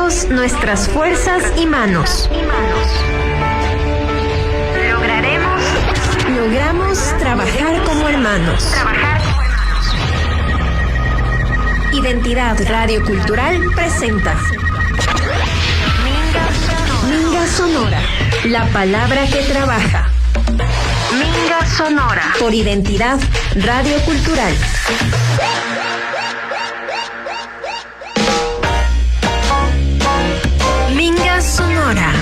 unidos nuestras fuerzas y manos, logramos trabajar como hermanos. Identidad Radio Cultural presenta Minga Sonora, la palabra que trabaja. Minga Sonora, por Identidad Radio Cultural. Minga Sonora.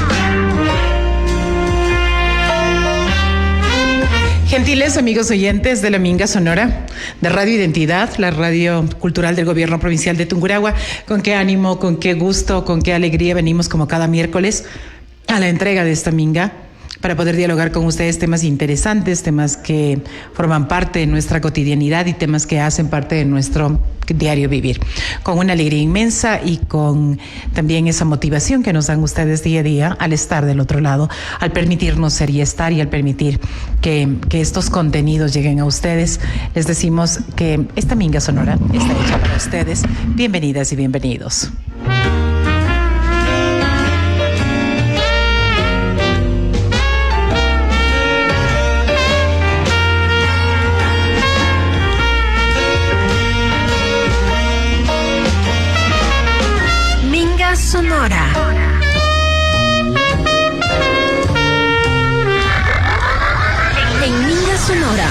Gentiles amigos oyentes de la Minga Sonora, de Radio Identidad, la radio cultural del Gobierno Provincial de Tungurahua, con qué ánimo, con qué gusto, con qué alegría venimos como cada miércoles a la entrega de esta Minga para poder dialogar con ustedes temas interesantes, temas que forman parte de nuestra cotidianidad y temas que hacen parte de nuestro diario vivir. Con una alegría inmensa y con también esa motivación que nos dan ustedes día a día al estar del otro lado, al permitirnos ser y estar y al permitir que estos contenidos lleguen a ustedes. Les decimos que esta Minga Sonora está hecha para ustedes. Bienvenidas y bienvenidos. Sonora. En Minga Sonora.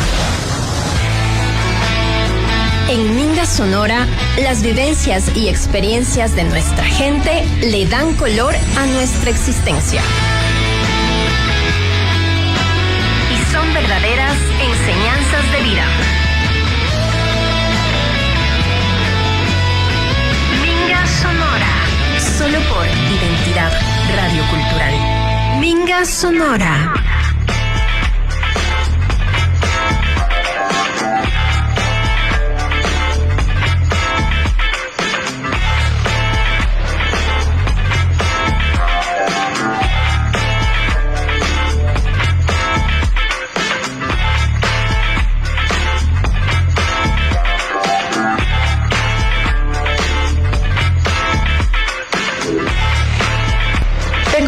En Minga Sonora, las vivencias y experiencias de nuestra gente le dan color a nuestra existencia. Y son verdaderas enseñanzas de vida. Minga Sonora. Solo por Identidad Radio Cultural. Minga Sonora.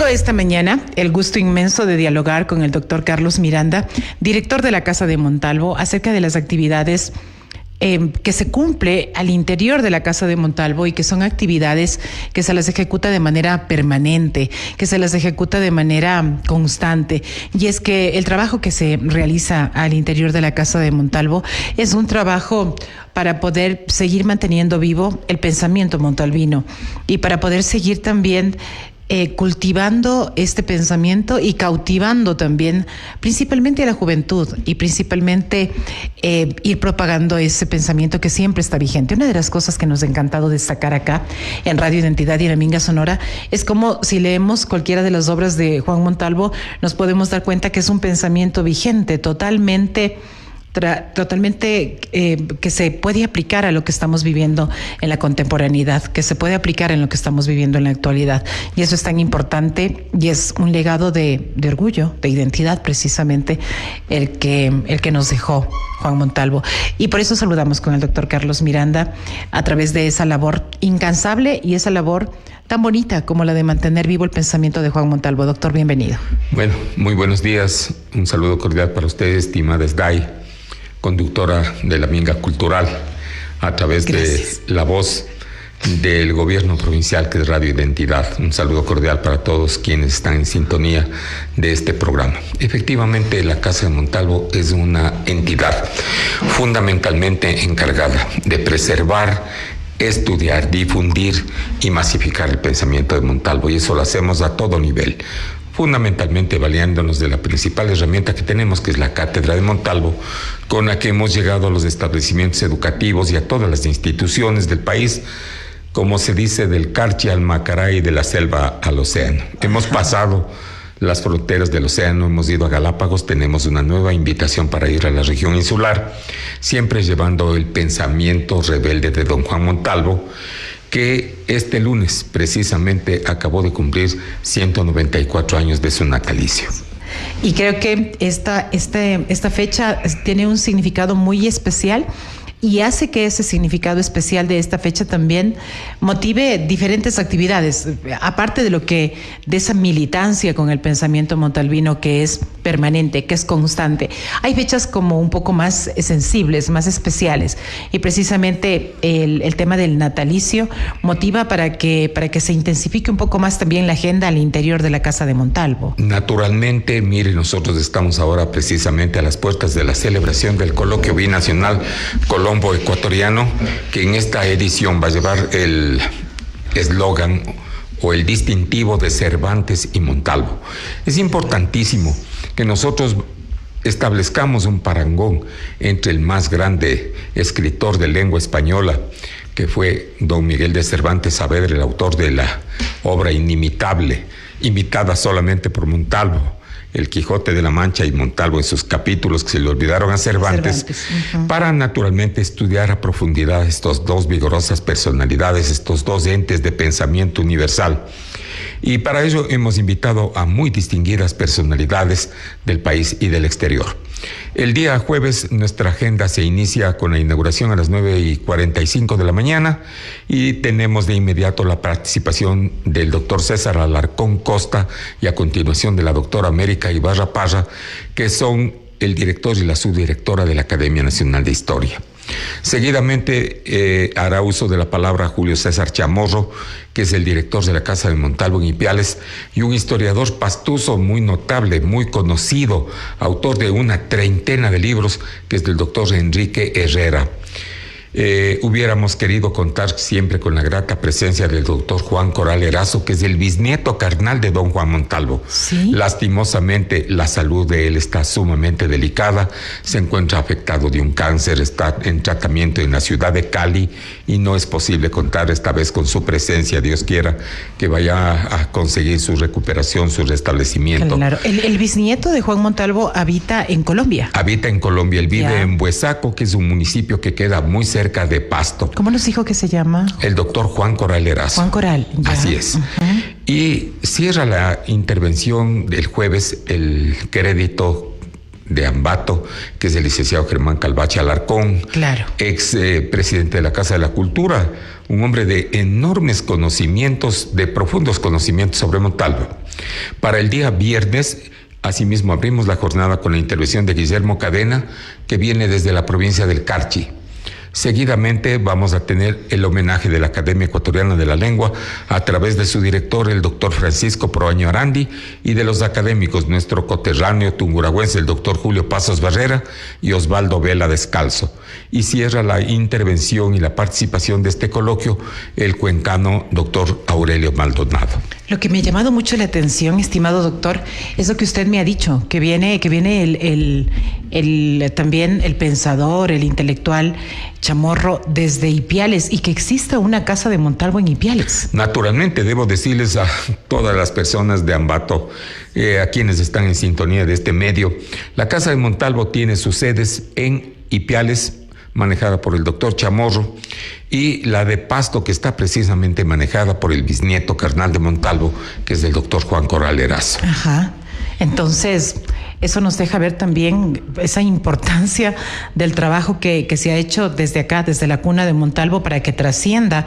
Esta mañana el gusto inmenso de dialogar con el doctor Carlos Miranda, director de la Casa de Montalvo, acerca de las actividades que se cumple al interior de la Casa de Montalvo y que son actividades que se las ejecuta de manera permanente, que se las ejecuta de manera constante. Y es que el trabajo que se realiza al interior de la Casa de Montalvo es un trabajo para poder seguir manteniendo vivo el pensamiento montalvino y para poder seguir también cultivando este pensamiento y cautivando también principalmente a la juventud y principalmente ir propagando ese pensamiento que siempre está vigente. Una de las cosas que nos ha encantado destacar acá en Radio Identidad y en la Minga Sonora es como si leemos cualquiera de las obras de Juan Montalvo nos podemos dar cuenta que es un pensamiento vigente, totalmente que se puede aplicar a lo que estamos viviendo en la contemporaneidad, que se puede aplicar en lo que estamos viviendo en la actualidad. Y eso es tan importante y es un legado de orgullo, de identidad precisamente, el que nos dejó Juan Montalvo. Y por eso saludamos con el doctor Carlos Miranda a través de esa labor incansable y esa labor tan bonita como la de mantener vivo el pensamiento de Juan Montalvo. Doctor, bienvenido. Bueno, muy buenos días. Un saludo cordial para ustedes, estimada Sday, conductora de la Minga Cultural, a través Gracias. De la voz del Gobierno Provincial, que es Radio Identidad. Un saludo cordial para todos quienes están en sintonía de este programa. Efectivamente, la Casa de Montalvo es una entidad fundamentalmente encargada de preservar, estudiar, difundir y masificar el pensamiento de Montalvo, y eso lo hacemos a todo nivel, fundamentalmente valiéndonos de la principal herramienta que tenemos, que es la Cátedra de Montalvo, con la que hemos llegado a los establecimientos educativos y a todas las instituciones del país, como se dice, del Carchi al Macará y de la selva al océano. Hemos pasado las fronteras del océano, hemos ido a Galápagos, tenemos una nueva invitación para ir a la región insular, siempre llevando el pensamiento rebelde de don Juan Montalvo, que este lunes precisamente acabó de cumplir 194 años de su natalicio. Y creo que esta fecha tiene un significado muy especial y hace que ese significado especial de esta fecha también motive diferentes actividades, aparte de esa militancia con el pensamiento montalvino que es permanente, que es constante. Hay fechas como un poco más sensibles, más especiales, y precisamente el tema del natalicio motiva para que se intensifique un poco más también la agenda al interior de la Casa de Montalvo. Naturalmente, mire, nosotros estamos ahora precisamente a las puertas de la celebración del coloquio binacional Colombo-Ecuatoriano, que en esta edición va a llevar el eslogan o el distintivo de Cervantes y Montalvo. Es importantísimo que nosotros establezcamos un parangón entre el más grande escritor de lengua española, que fue don Miguel de Cervantes Saavedra, el autor de la obra inimitable, imitada solamente por Montalvo, El Quijote de la Mancha, y Montalvo en sus capítulos que se le olvidaron a Cervantes. Para naturalmente estudiar a profundidad estos dos vigorosas personalidades, estos dos entes de pensamiento universal. Y para ello hemos invitado a muy distinguidas personalidades del país y del exterior. El día jueves nuestra agenda se inicia con la inauguración a las 9:45 de la mañana y tenemos de inmediato la participación del doctor César Alarcón Costa y a continuación de la doctora América Ibarra Parra, que son el director y la subdirectora de la Academia Nacional de Historia. Seguidamente hará uso de la palabra Julio César Chamorro, que es el director de la Casa de Montalvo en Ipiales y un historiador pastuso muy notable, muy conocido, autor de una treintena de libros, que es del doctor Enrique Herrera. Hubiéramos querido contar siempre con la grata presencia del doctor Juan Coral Erazo, que es el bisnieto carnal de don Juan Montalvo. ¿Sí? Lastimosamente, la salud de él está sumamente delicada, se encuentra afectado de un cáncer, está en tratamiento en la ciudad de Cali y no es posible contar esta vez con su presencia. Dios quiera que vaya a conseguir su recuperación, su restablecimiento. Claro, el bisnieto de Juan Montalvo habita en Colombia. Habita en Colombia, él vive en Buesaco, que es un municipio que queda muy cerca de Pasto. ¿Cómo nos dijo que se llama? El doctor Juan Coral Erazo. Juan Coral, ya. Así es. Y cierra la intervención del jueves el crédito de Ambato, que es el licenciado Germán Calvache Alarcón, claro, ex presidente de la Casa de la Cultura, un hombre de enormes conocimientos, de profundos conocimientos sobre Montalvo. Para el día viernes, asimismo, abrimos la jornada con la intervención de Guillermo Cadena, que viene desde la provincia del Carchi. Seguidamente vamos a tener el homenaje de la Academia Ecuatoriana de la Lengua a través de su director, el doctor Francisco Proaño Arandi, y de los académicos, nuestro coterráneo tunguragüense, el doctor Julio Pasos Barrera y Osvaldo Vela Descalzo. Y cierra la intervención y la participación de este coloquio el cuencano doctor Aurelio Maldonado. Lo que me ha llamado mucho la atención, estimado doctor, es lo que usted me ha dicho, que viene también el pensador, el intelectual Chamorro desde Ipiales, y que exista una Casa de Montalvo en Ipiales. Naturalmente, debo decirles a todas las personas de Ambato, a quienes están en sintonía de este medio, la Casa de Montalvo tiene sus sedes en Ipiales, manejada por el doctor Chamorro, y la de Pasto, que está precisamente manejada por el bisnieto carnal de Montalvo, que es el doctor Juan Coral Erazo. Ajá. Entonces, eso nos deja ver también esa importancia del trabajo que se ha hecho desde acá, desde la cuna de Montalvo, para que trascienda,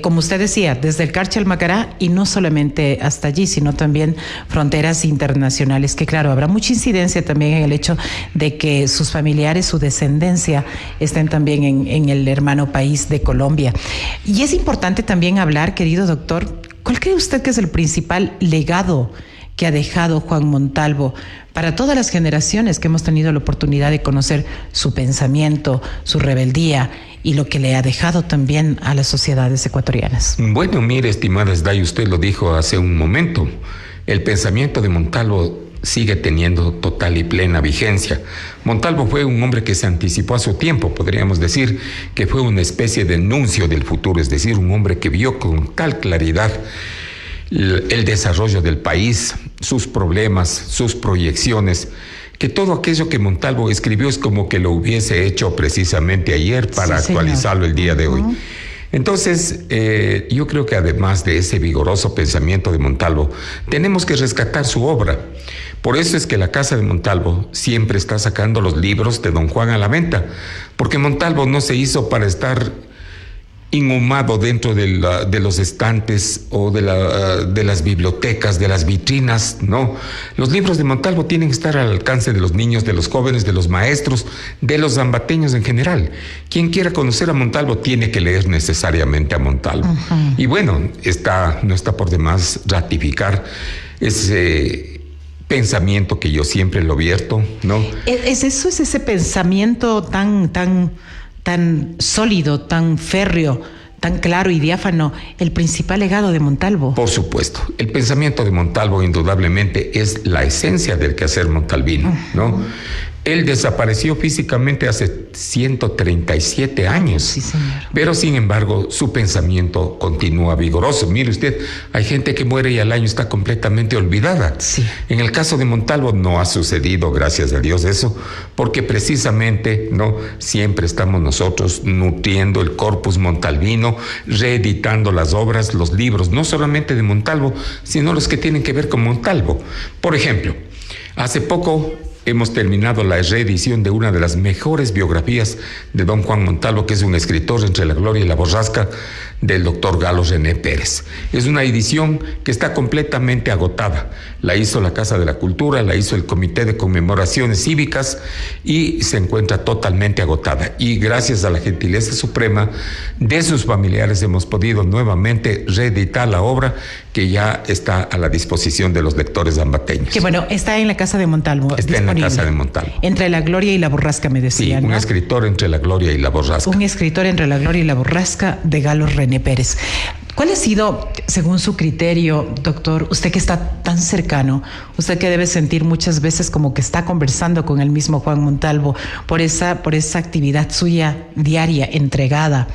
como usted decía, desde el Carchi al Macará, y no solamente hasta allí, sino también fronteras internacionales, que claro, habrá mucha incidencia también en el hecho de que sus familiares, su descendencia, estén también en el hermano país de Colombia. Y es importante también hablar, querido doctor, ¿cuál cree usted que es el principal legado que ha dejado Juan Montalvo para todas las generaciones que hemos tenido la oportunidad de conocer su pensamiento, su rebeldía y lo que le ha dejado también a las sociedades ecuatorianas? Bueno, mire, estimada Sday, usted lo dijo hace un momento, el pensamiento de Montalvo sigue teniendo total y plena vigencia. Montalvo fue un hombre que se anticipó a su tiempo, podríamos decir que fue una especie de nuncio del futuro, es decir, un hombre que vio con tal claridad el desarrollo del país, sus problemas, sus proyecciones, que todo aquello que Montalvo escribió es como que lo hubiese hecho precisamente ayer para actualizarlo el día de hoy. Entonces, yo creo que además de ese vigoroso pensamiento de Montalvo, tenemos que rescatar su obra, Por eso es que la Casa de Montalvo siempre está sacando los libros de Don Juan a la venta, porque Montalvo no se hizo para estar inhumado dentro de los estantes o de las bibliotecas, de las vitrinas, no. Los libros de Montalvo tienen que estar al alcance de los niños, de los jóvenes, de los maestros, de los zambateños en general. Quien quiera conocer a Montalvo tiene que leer necesariamente a Montalvo. Uh-huh. Y bueno, no está por demás ratificar ese pensamiento que yo siempre lo vierto, ¿no? Es ese pensamiento tan sólido, tan férreo, tan claro y diáfano, el principal legado de Montalvo. Por supuesto. El pensamiento de Montalvo indudablemente es la esencia del quehacer montalvino, ¿no? Él desapareció físicamente hace 137 años. Sí, señor. Pero, sin embargo, su pensamiento continúa vigoroso. Mire usted, hay gente que muere y al año está completamente olvidada. Sí. En el caso de Montalvo no ha sucedido, gracias a Dios, eso, porque precisamente, ¿no?, siempre estamos nosotros nutriendo el corpus montalvino, reeditando las obras, los libros, no solamente de Montalvo, sino los que tienen que ver con Montalvo. Por ejemplo, hace poco hemos terminado la reedición de una de las mejores biografías de don Juan Montalvo, que es un escritor entre la gloria y la borrasca, del doctor Galo René Pérez. Es una edición que está completamente agotada. La hizo la Casa de la Cultura, la hizo el Comité de Conmemoraciones Cívicas y se encuentra totalmente agotada. Y gracias a la gentileza suprema de sus familiares hemos podido nuevamente reeditar la obra, que ya está a la disposición de los lectores zambateños. Que bueno, está en la Casa de Montalvo. Está disponible. En la Casa de Montalvo. Entre la gloria y la borrasca, me decían. Sí, un escritor entre la gloria y la borrasca. Un escritor entre la gloria y la borrasca, de Galo René Pérez. ¿Cuál ha sido, según su criterio, doctor, usted que está tan cercano, usted que debe sentir muchas veces como que está conversando con el mismo Juan Montalvo por esa actividad suya diaria, entregada,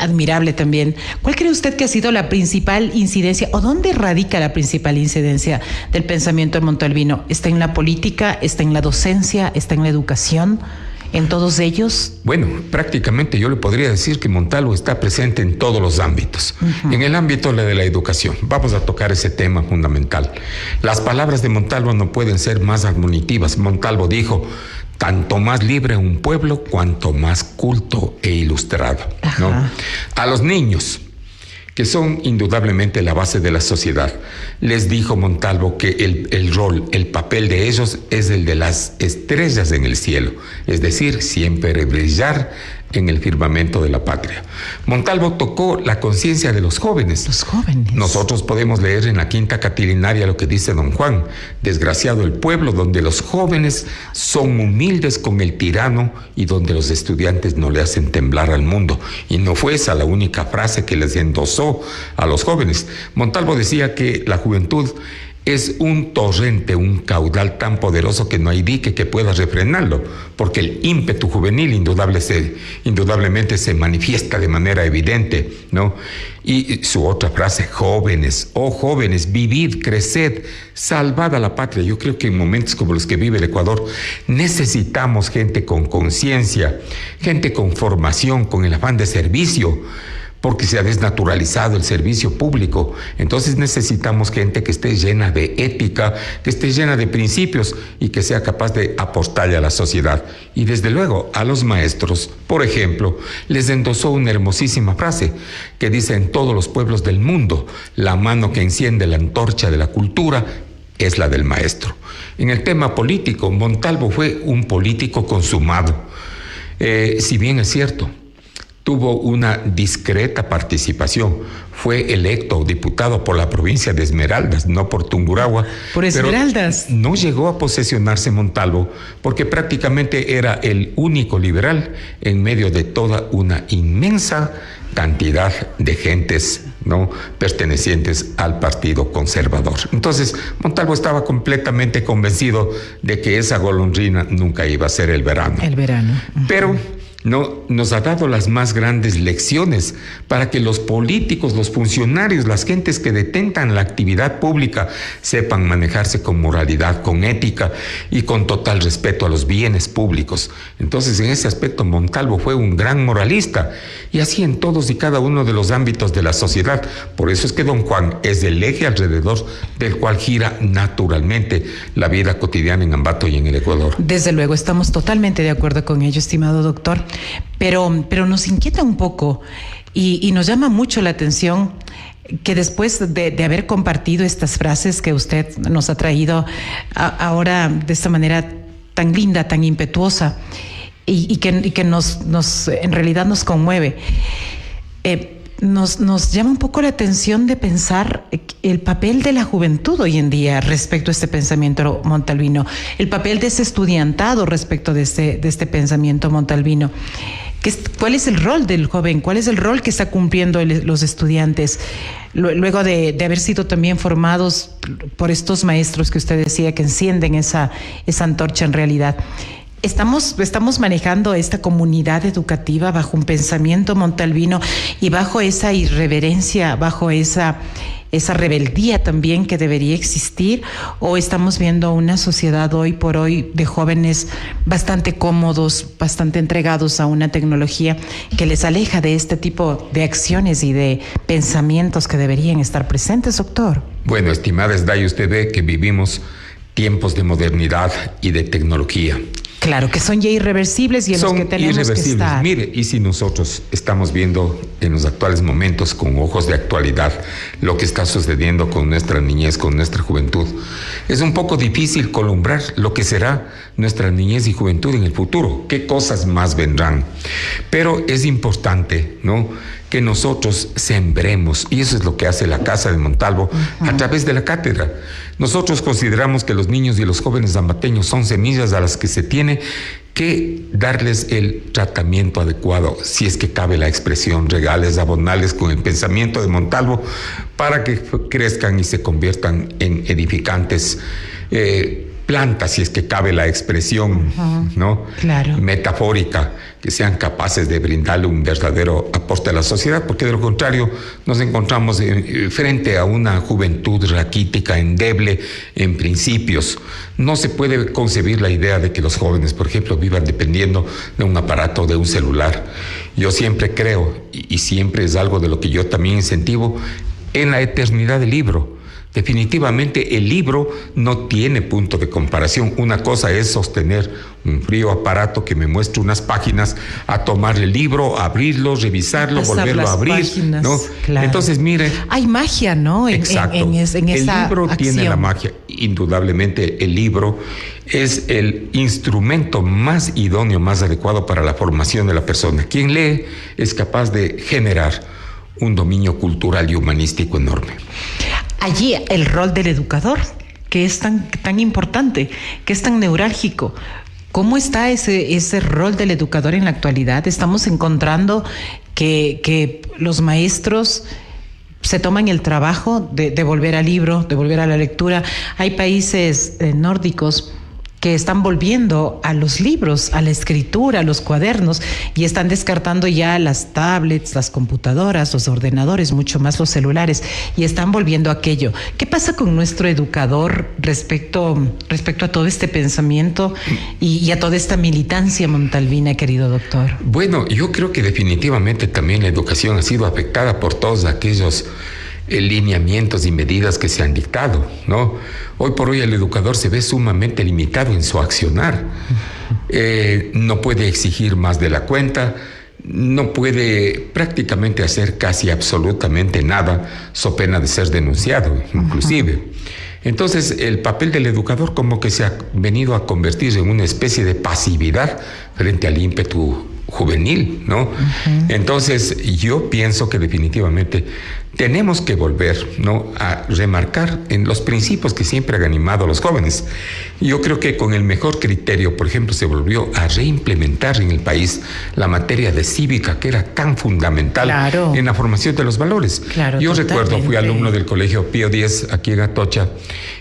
admirable también? ¿Cuál cree usted que ha sido la principal incidencia o dónde radica la principal incidencia del pensamiento montalvino? ¿Está en la política? ¿Está en la docencia? ¿Está en la educación? ¿En todos ellos? Bueno, prácticamente yo le podría decir que Montalvo está presente en todos los ámbitos. Uh-huh. En el ámbito de la educación, vamos a tocar ese tema fundamental. Las palabras de Montalvo no pueden ser más admonitivas. Montalvo dijo: tanto más libre un pueblo, cuanto más culto e ilustrado, ¿no? A los niños, que son indudablemente la base de la sociedad, les dijo Montalvo que el rol, el papel de ellos es el de las estrellas en el cielo, es decir, siempre brillar en el firmamento de la patria. Montalvo tocó la conciencia de los jóvenes. Los jóvenes. Nosotros podemos leer en la Quinta Catilinaria lo que dice don Juan: desgraciado el pueblo donde los jóvenes son humildes con el tirano y donde los estudiantes no le hacen temblar al mundo. Y no fue esa la única frase que les endosó a los jóvenes. Montalvo decía que la juventud es un torrente, un caudal tan poderoso que no hay dique que pueda refrenarlo, porque el ímpetu juvenil indudablemente se manifiesta de manera evidente, ¿no? Y su otra frase: jóvenes, oh jóvenes, vivid, creced, salvad a la patria. Yo creo que en momentos como los que vive el Ecuador necesitamos gente con conciencia, gente con formación, con el afán de servicio, porque se ha desnaturalizado el servicio público. Entonces necesitamos gente que esté llena de ética, que esté llena de principios y que sea capaz de aportarle a la sociedad. Y desde luego a los maestros, por ejemplo, les endosó una hermosísima frase que dice: en todos los pueblos del mundo, la mano que enciende la antorcha de la cultura es la del maestro. En el tema político, Montalvo fue un político consumado. Si bien es cierto, tuvo una discreta participación. Fue electo diputado por la provincia de Esmeraldas, no por Tungurahua. Por Esmeraldas. Pero no llegó a posesionarse Montalvo porque prácticamente era el único liberal en medio de toda una inmensa cantidad de gentes, ¿no?, pertenecientes al Partido Conservador. Entonces, Montalvo estaba completamente convencido de que esa golondrina nunca iba a ser el verano. El verano. Uh-huh. Pero nos ha dado las más grandes lecciones para que los políticos, los funcionarios, las gentes que detentan la actividad pública sepan manejarse con moralidad, con ética y con total respeto a los bienes públicos. Entonces, en ese aspecto, Montalvo fue un gran moralista, y así en todos y cada uno de los ámbitos de la sociedad. Por eso es que don Juan es el eje alrededor del cual gira naturalmente la vida cotidiana en Ambato y en el Ecuador. Desde luego, estamos totalmente de acuerdo con ello, estimado doctor, pero nos inquieta un poco y nos llama mucho la atención que después de haber compartido estas frases que usted nos ha traído ahora de esta manera tan linda, tan impetuosa, y que nos en realidad nos conmueve, nos llama un poco la atención de pensar el papel de la juventud hoy en día respecto a este pensamiento montalvino, el papel de ese estudiantado respecto de este pensamiento montalvino. ¿Cuál es el rol del joven? ¿Cuál es el rol que está cumpliendo los estudiantes luego de haber sido también formados por estos maestros que usted decía que encienden esa antorcha en realidad? Estamos manejando esta comunidad educativa bajo un pensamiento montalvino y bajo esa irreverencia, bajo esa rebeldía también que debería existir, o estamos viendo una sociedad hoy por hoy de jóvenes bastante cómodos, bastante entregados a una tecnología que les aleja de este tipo de acciones y de pensamientos que deberían estar presentes, doctor? Bueno, estimada Esday, usted ve que vivimos tiempos de modernidad y de tecnología. Claro, que son ya irreversibles y en los que tenemos que estar. Mire, y si nosotros estamos viendo en los actuales momentos con ojos de actualidad lo que está sucediendo con nuestra niñez, con nuestra juventud, es un poco difícil columbrar lo que será nuestra niñez y juventud en el futuro, qué cosas más vendrán. Pero es importante, ¿no?, que nosotros sembremos, y eso es lo que hace la Casa de Montalvo a través de la cátedra. Nosotros consideramos que los niños y los jóvenes ambateños son semillas a las que se tiene que darles el tratamiento adecuado, si es que cabe la expresión, regales, abonales con el pensamiento de Montalvo, para que crezcan y se conviertan en edificantes plantas, si es que cabe la expresión, ¿no?, claro, metafórica, que sean capaces de brindarle un verdadero aporte a la sociedad, porque de lo contrario nos encontramos frente a una juventud raquítica, endeble en principios. No se puede concebir la idea de que los jóvenes, por ejemplo, vivan dependiendo de un aparato, de un celular. Yo siempre creo, y siempre es algo de lo que yo también incentivo, en la eternidad del libro. Definitivamente el libro no tiene punto de comparación. Una cosa es sostener un frío aparato que me muestre unas páginas, a tomar el libro, abrirlo, revisarlo, volverlo a abrir, páginas, ¿no? Claro. Entonces, mire, hay magia, ¿no? Exacto. En esa el libro acción. Tiene la magia. Indudablemente el libro es el instrumento más idóneo, más adecuado para la formación de la persona. Quien lee es capaz de generar un dominio cultural y humanístico enorme. Allí el rol del educador, que es tan importante, que es tan neurálgico. ¿Cómo está ese rol del educador en la actualidad? Estamos encontrando que los maestros se toman el trabajo de volver al libro, de volver a la lectura. Hay países nórdicos que están volviendo a los libros, a la escritura, a los cuadernos, y están descartando ya las tablets, las computadoras, los ordenadores, mucho más los celulares, y están volviendo a aquello. ¿Qué pasa con nuestro educador respecto a todo este pensamiento y a toda esta militancia montalvina, querido doctor? Bueno, yo creo que definitivamente también la educación ha sido afectada por todos aquellos lineamientos y medidas que se han dictado, ¿no? Hoy por hoy el educador se ve sumamente limitado en su accionar. No puede exigir más de la cuenta, no puede prácticamente hacer casi absolutamente nada, so pena de ser denunciado, inclusive. Entonces, el papel del educador como que se ha venido a convertir en una especie de pasividad frente al ímpetu juvenil, ¿no? Entonces, yo pienso que definitivamente tenemos que volver, ¿no?, a remarcar en los principios que siempre han animado a los jóvenes. Yo creo que con el mejor criterio, por ejemplo, se volvió a reimplementar en el país la materia de cívica, que era tan fundamental en la formación de los valores. Yo recuerdo, fui alumno del Colegio Pío X aquí en Atocha,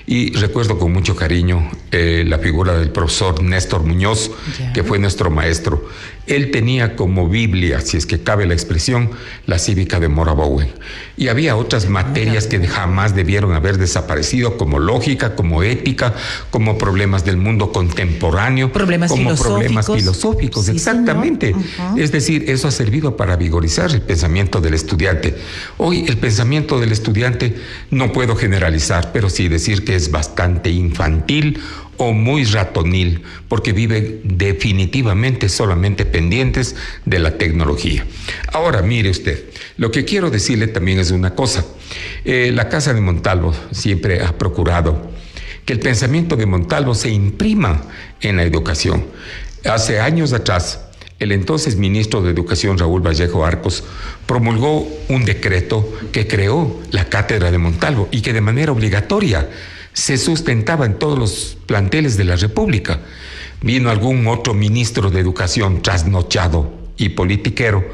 y recuerdo con mucho cariño la figura del profesor Néstor Muñoz, que fue nuestro maestro. Él tenía como Biblia, si es que cabe la expresión, la cívica de Mora Bowen. Y había otras materias que jamás debieron haber desaparecido, como lógica, como ética, como problemas del mundo contemporáneo, problemas filosóficos. Sí, exactamente. Es decir, eso ha servido para vigorizar el pensamiento del estudiante. Hoy el pensamiento del estudiante no puedo generalizar, pero sí decir que es bastante infantil o muy ratonil, porque viven definitivamente solamente pendientes de la tecnología. Ahora, mire usted, lo que quiero decirle también es una cosa. La Casa de Montalvo siempre ha procurado que el pensamiento de Montalvo se imprima en la educación. Hace años atrás, el entonces ministro de Educación, Raúl Vallejo Arcos, promulgó un decreto que creó la Cátedra de Montalvo y que de manera obligatoria se sustentaba en todos los planteles de la República. Vino algún otro ministro de Educación trasnochado y politiquero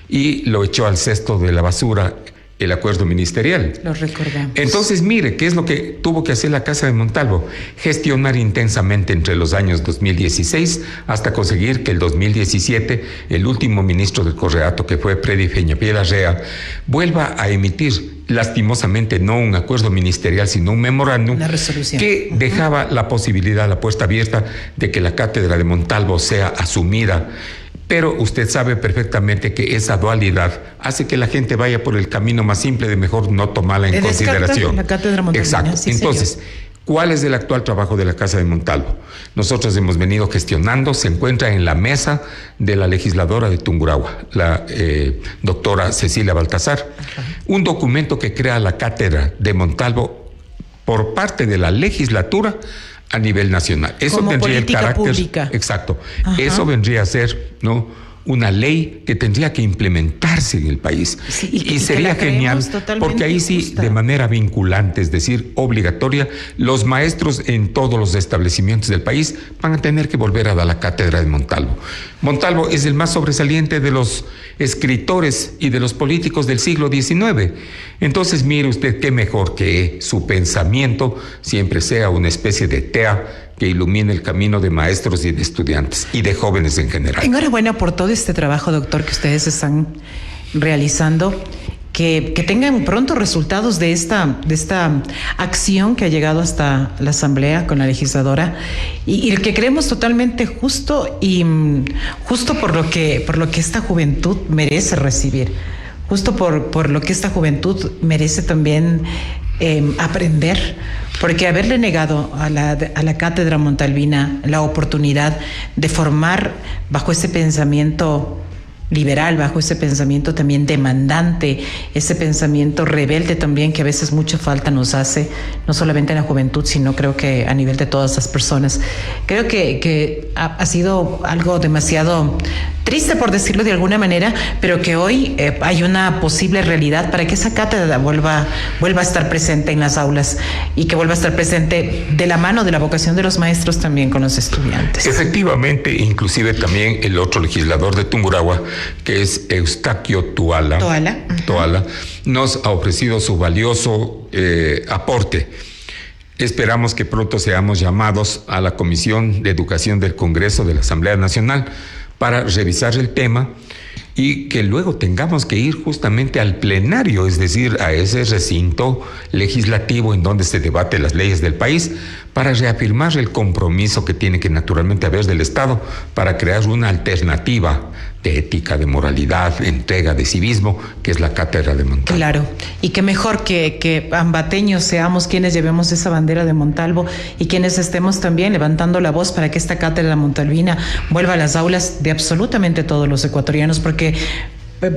y lo echó al cesto de la basura el acuerdo ministerial. Lo recordamos. Entonces, mire, ¿qué es lo que tuvo que hacer la Casa de Montalvo? Gestionar intensamente entre los años 2016 hasta conseguir que el 2017 el último ministro del Correato, que fue Predi Peñafiel Arrea, vuelva a emitir, lastimosamente no un acuerdo ministerial, sino un memorándum que dejaba la posibilidad, la puerta abierta de que la Cátedra de Montalvo sea asumida. Pero usted sabe perfectamente que esa dualidad hace que la gente vaya por el camino más simple de mejor no tomarla en consideración. La Cátedra Montalvina. Exacto. Sí, entonces, señor, ¿cuál es el actual trabajo de la Casa de Montalvo? Nosotros hemos venido gestionando, se encuentra en la mesa de la legisladora de Tungurahua, la doctora Cecilia Baltasar, un documento que crea la Cátedra de Montalvo por parte de la legislatura a nivel nacional. Eso como tendría el carácter pública. Exacto. Eso vendría a ser, ¿no?, una ley que tendría que implementarse en el país. Sí, y sería genial, porque ahí sí, justa, de manera vinculante, es decir, obligatoria, los maestros en todos los establecimientos del país van a tener que volver a dar la Cátedra de Montalvo. Montalvo es el más sobresaliente de los escritores y de los políticos del siglo XIX. Entonces, mire usted, qué mejor que su pensamiento siempre sea una especie de tea que ilumine el camino de maestros y de estudiantes y de jóvenes en general. Enhorabuena por todo este trabajo, doctor, que ustedes están realizando. Que tengan pronto resultados de esta acción que ha llegado hasta la Asamblea con la legisladora y el que creemos totalmente justo y justo por lo que esta juventud merece recibir, justo por lo que esta juventud merece también aprender, porque haberle negado a la Cátedra Montalvina la oportunidad de formar bajo ese pensamiento liberal, bajo ese pensamiento también demandante, ese pensamiento rebelde también que a veces mucha falta nos hace, no solamente en la juventud, sino creo que a nivel de todas las personas. Creo que ha sido algo demasiado triste, por decirlo de alguna manera, pero que hoy hay una posible realidad para que esa cátedra vuelva a estar presente en las aulas y que vuelva a estar presente de la mano de la vocación de los maestros también con los estudiantes. Efectivamente, inclusive también el otro legislador de Tungurahua, que es Eustaquio Toala, nos ha ofrecido su valioso aporte. Esperamos que pronto seamos llamados a la Comisión de Educación del Congreso de la Asamblea Nacional para revisar el tema y que luego tengamos que ir justamente al plenario, es decir, a ese recinto legislativo en donde se debate las leyes del país, para reafirmar el compromiso que tiene que naturalmente haber del Estado para crear una alternativa de ética, de moralidad, de entrega, de civismo, que es la Cátedra de Montalvo. Claro, y que mejor que ambateños seamos quienes llevemos esa bandera de Montalvo y quienes estemos también levantando la voz para que esta Cátedra Montalvina vuelva a las aulas de absolutamente todos los ecuatorianos, porque,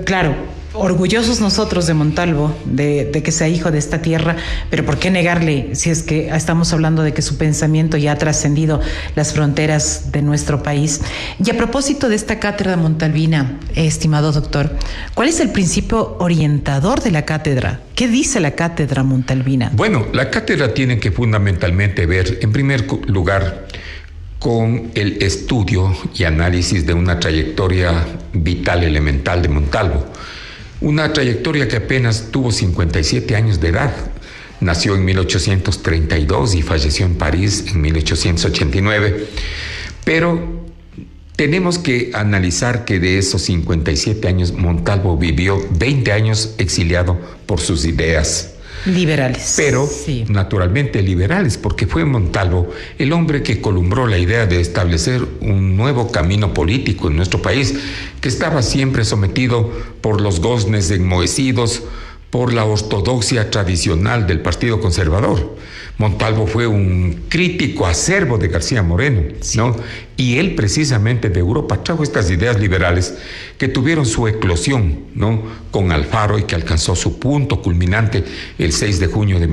claro, orgullosos nosotros de Montalvo, de que sea hijo de esta tierra, pero ¿por qué negarle si es que estamos hablando de que su pensamiento ya ha trascendido las fronteras de nuestro país? Y a propósito de esta cátedra montalvina, estimado doctor, ¿cuál es el principio orientador de la cátedra? ¿Qué dice la cátedra montalvina? Bueno, la cátedra tiene que fundamentalmente ver, en primer lugar, con el estudio y análisis de una trayectoria vital elemental de Montalvo. Una trayectoria que apenas tuvo 57 años de edad. Nació en 1832 y falleció en París en 1889. Pero tenemos que analizar que de esos 57 años, Montalvo vivió 20 años exiliado por sus ideas. Liberales. Pero, sí, naturalmente liberales, porque fue Montalvo el hombre que columbró la idea de establecer un nuevo camino político en nuestro país, que estaba siempre sometido por los goznes enmohecidos, por la ortodoxia tradicional del Partido Conservador. Montalvo fue un crítico acerbo de García Moreno, sí, ¿no? Y él precisamente de Europa trajo estas ideas liberales que tuvieron su eclosión, ¿no?, con Alfaro, y que alcanzó su punto culminante el 5 de junio de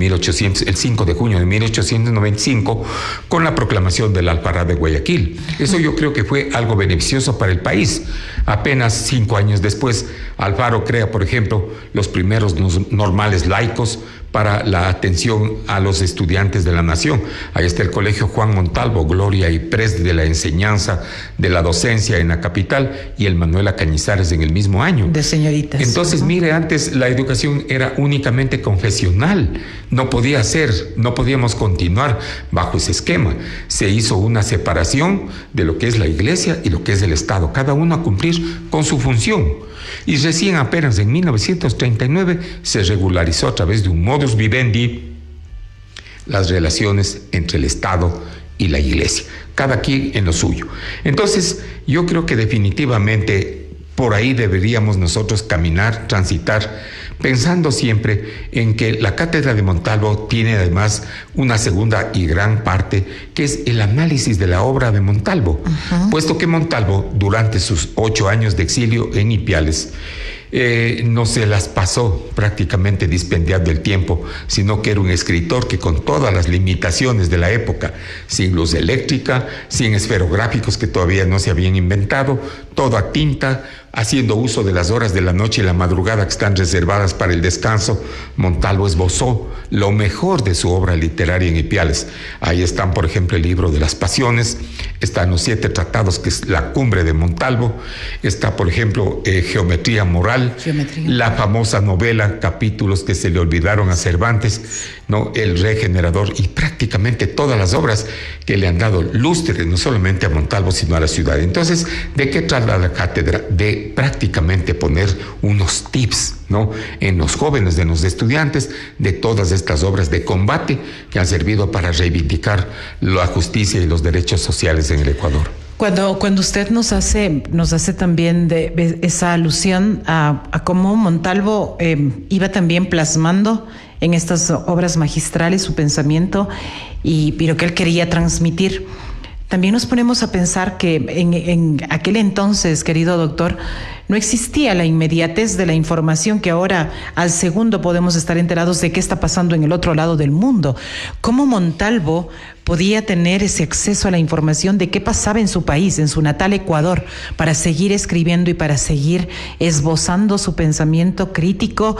1895 con la proclamación del Alfará de Guayaquil. Eso yo creo que fue algo beneficioso para el país. Apenas 5 años después, Alfaro crea, por ejemplo, los primeros normales laicos para la atención a los estudiantes de la nación. Ahí está el Colegio Juan Montalvo, gloria y pres de la enseñanza, de la docencia en la capital, y el Manuela Cañizares en el mismo año. De señoritas. Entonces, mire, antes la educación era únicamente confesional. No podíamos continuar bajo ese esquema. Se hizo una separación de lo que es la iglesia y lo que es el Estado, cada uno a cumplir con su función. Y recién apenas en 1939 se regularizó a través de un modus vivendi las relaciones entre el Estado y la Iglesia, cada quien en lo suyo. Entonces, yo creo que definitivamente por ahí deberíamos nosotros caminar, transitar, pensando siempre en que la Cátedra de Montalvo tiene además una segunda y gran parte, que es el análisis de la obra de Montalvo, puesto que Montalvo, durante sus 8 años de exilio en Ipiales, no se las pasó prácticamente dispendiando el tiempo, sino que era un escritor que, con todas las limitaciones de la época, sin luz eléctrica, sin esferográficos que todavía no se habían inventado, todo a tinta, haciendo uso de las horas de la noche y la madrugada que están reservadas para el descanso, Montalvo esbozó lo mejor de su obra literaria en Ipiales. Ahí están, por ejemplo, el libro de las Pasiones, están los 7 tratados, que es la cumbre de Montalvo, está, por ejemplo, Geometría Moral, la famosa novela Capítulos que se le olvidaron a Cervantes, ¿no?, El Regenerador, y prácticamente todas las obras que le han dado lustre no solamente a Montalvo, sino a la ciudad. Entonces, ¿de qué trata la cátedra? De prácticamente poner unos tips, ¿no?, en los jóvenes, de los estudiantes, de todas estas obras de combate que han servido para reivindicar la justicia y los derechos sociales en el Ecuador. Cuando usted nos hace también de esa alusión a cómo Montalvo iba también plasmando en estas obras magistrales su pensamiento y lo que él quería transmitir, también nos ponemos a pensar que en aquel entonces, querido doctor, no existía la inmediatez de la información que ahora al segundo podemos estar enterados de qué está pasando en el otro lado del mundo. ¿Cómo Montalvo podía tener ese acceso a la información de qué pasaba en su país, en su natal Ecuador, para seguir escribiendo y para seguir esbozando su pensamiento crítico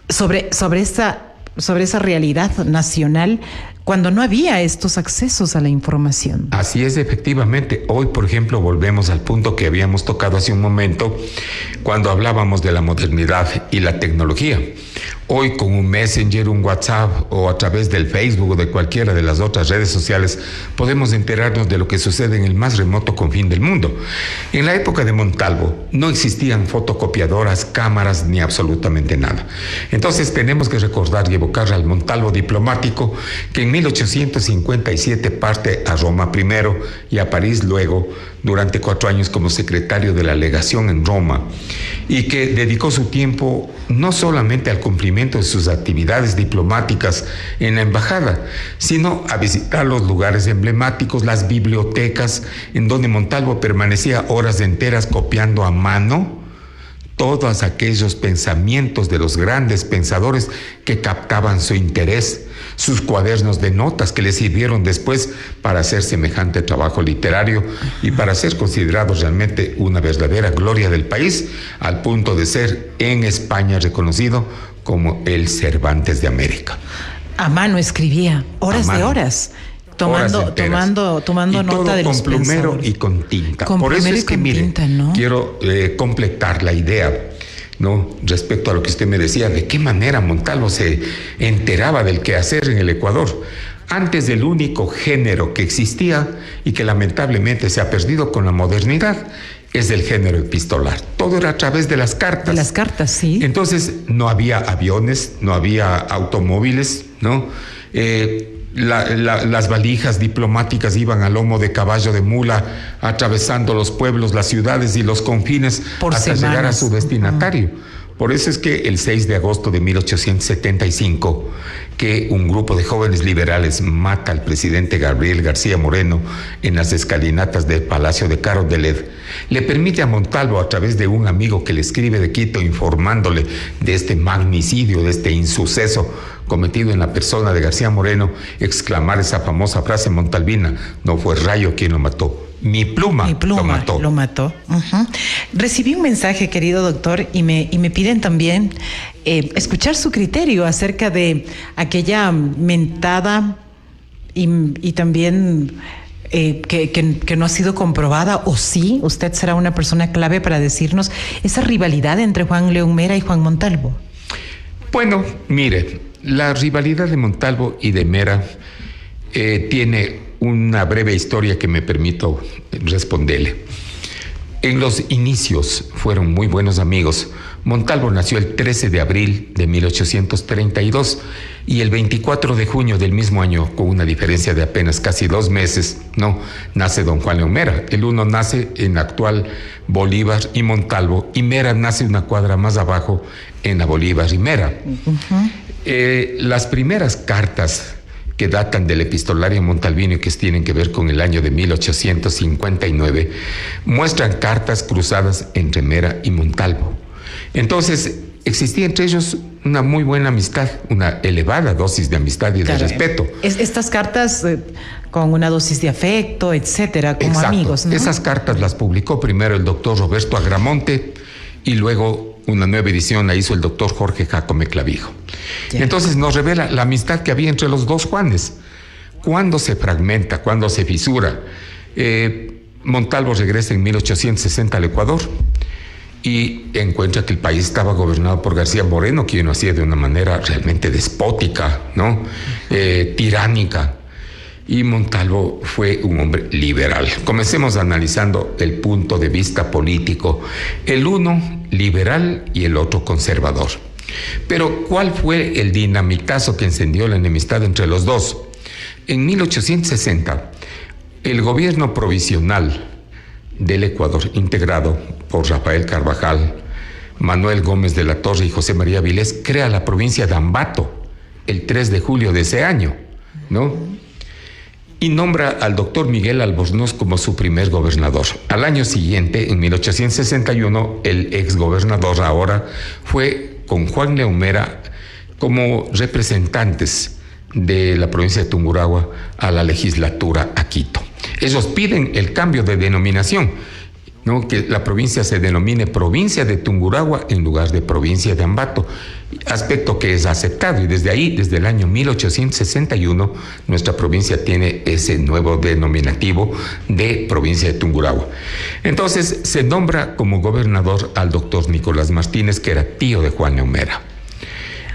sobre esa realidad nacional, cuando no había estos accesos a la información? Así es, efectivamente. Hoy, por ejemplo, volvemos al punto que habíamos tocado hace un momento, cuando hablábamos de la modernidad y la tecnología. Hoy, con un Messenger, un WhatsApp, o a través del Facebook o de cualquiera de las otras redes sociales, podemos enterarnos de lo que sucede en el más remoto confín del mundo. En la época de Montalvo no existían fotocopiadoras, cámaras, ni absolutamente nada. Entonces tenemos que recordar y evocar al Montalvo diplomático, que en 1857 parte a Roma primero y a París luego, durante 4 años como secretario de la legación en Roma, y que dedicó su tiempo no solamente al cumplimiento de sus actividades diplomáticas en la embajada, sino a visitar los lugares emblemáticos, las bibliotecas, en donde Montalvo permanecía horas enteras copiando a mano todos aquellos pensamientos de los grandes pensadores que captaban su interés, sus cuadernos de notas que le sirvieron después para hacer semejante trabajo literario y para ser considerado realmente una verdadera gloria del país, al punto de ser en España reconocido como el Cervantes de América. A mano escribía, horas de horas. Tomando nota de los con plumero pensadores. y con tinta. Con Por eso plumero es y que, con mire, tinta, ¿no? quiero completar la idea, ¿no? Respecto a lo que usted me decía, de qué manera Montalvo se enteraba del quehacer en el Ecuador. Antes del único género que existía y que lamentablemente se ha perdido con la modernidad, es el género epistolar. Todo era a través de las cartas. De las cartas, sí. Entonces no había aviones, no había automóviles, ¿no? Las valijas diplomáticas iban a lomo de caballo de mula, atravesando los pueblos, las ciudades y los confines hasta llegar a su destinatario. Por eso es que el 6 de agosto de 1875, que un grupo de jóvenes liberales mata al presidente Gabriel García Moreno en las escalinatas del Palacio de Carondelet, le permite a Montalvo, a través de un amigo que le escribe de Quito informándole de este magnicidio, de este insuceso cometido en la persona de García Moreno, exclamar esa famosa frase montalvina: no fue Rayo quien lo mató, mi pluma lo mató. Recibí un mensaje, querido doctor, y me piden también escuchar su criterio acerca de aquella mentada y también que no ha sido comprobada, o sí, usted será una persona clave para decirnos esa rivalidad entre Juan León Mera y Juan Montalvo. Bueno, mire, la rivalidad de Montalvo y de Mera tiene una breve historia que me permito responderle. En los inicios fueron muy buenos amigos. Montalvo nació el 13 de abril de 1832 y el 24 de junio del mismo año, con una diferencia de apenas casi 2 meses, nace don Juan León Mera. El uno nace en la actual Bolívar y Montalvo, y Mera nace una cuadra más abajo en la Bolívar y Mera. Las primeras cartas que datan del epistolario montalvino y que tienen que ver con el año de 1859, muestran cartas cruzadas entre Mera y Montalvo. Entonces, existía entre ellos una muy buena amistad, una elevada dosis de amistad y de respeto. Estas cartas con una dosis de afecto, etcétera, como Exacto. amigos, ¿no? Esas cartas las publicó primero el doctor Roberto Agramonte y luego una nueva edición la hizo el doctor Jorge Jacome Clavijo. Entonces nos revela la amistad que había entre los dos Juanes. Cuando se fragmenta, cuando se fisura, Montalvo regresa en 1860 al Ecuador y encuentra que el país estaba gobernado por García Moreno, quien lo hacía de una manera realmente despótica, tiránica. Y Montalvo fue un hombre liberal. Comencemos analizando el punto de vista político. El uno liberal y el otro conservador. Pero ¿cuál fue el dinamitazo que encendió la enemistad entre los dos? En 1860, el gobierno provisional del Ecuador, integrado por Rafael Carvajal, Manuel Gómez de la Torre y José María Vilés, crea la provincia de Ambato el 3 de julio de ese año, y nombra al doctor Miguel Albornoz como su primer gobernador. Al año siguiente, en 1861, el exgobernador ahora fue con Juan León Mera como representantes de la provincia de Tungurahua a la legislatura a Quito. Ellos piden el cambio de denominación, que la provincia se denomine provincia de Tungurahua en lugar de provincia de Ambato, aspecto que es aceptado, y desde ahí, desde el año 1861, nuestra provincia tiene ese nuevo denominativo de provincia de Tungurahua. Entonces se nombra como gobernador al doctor Nicolás Martínez, que era tío de Juan León Mera.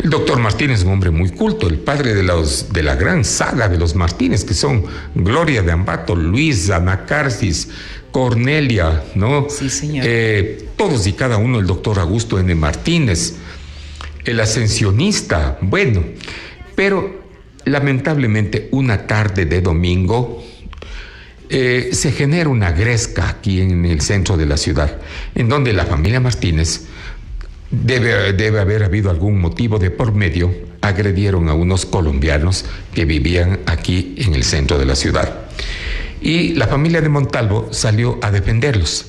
El doctor Martínez es un hombre muy culto, el padre de la gran saga de los Martínez, que son Gloria de Ambato, Luis, Anacarsis, Cornelia, Sí, señor. Todos y cada uno, el doctor Augusto N. Martínez, el ascensionista, pero lamentablemente una tarde de domingo se genera una gresca aquí en el centro de la ciudad, en donde la familia Martínez, debe haber habido algún motivo de por medio, agredieron a unos colombianos que vivían aquí en el centro de la ciudad. Y la familia de Montalvo salió a defenderlos.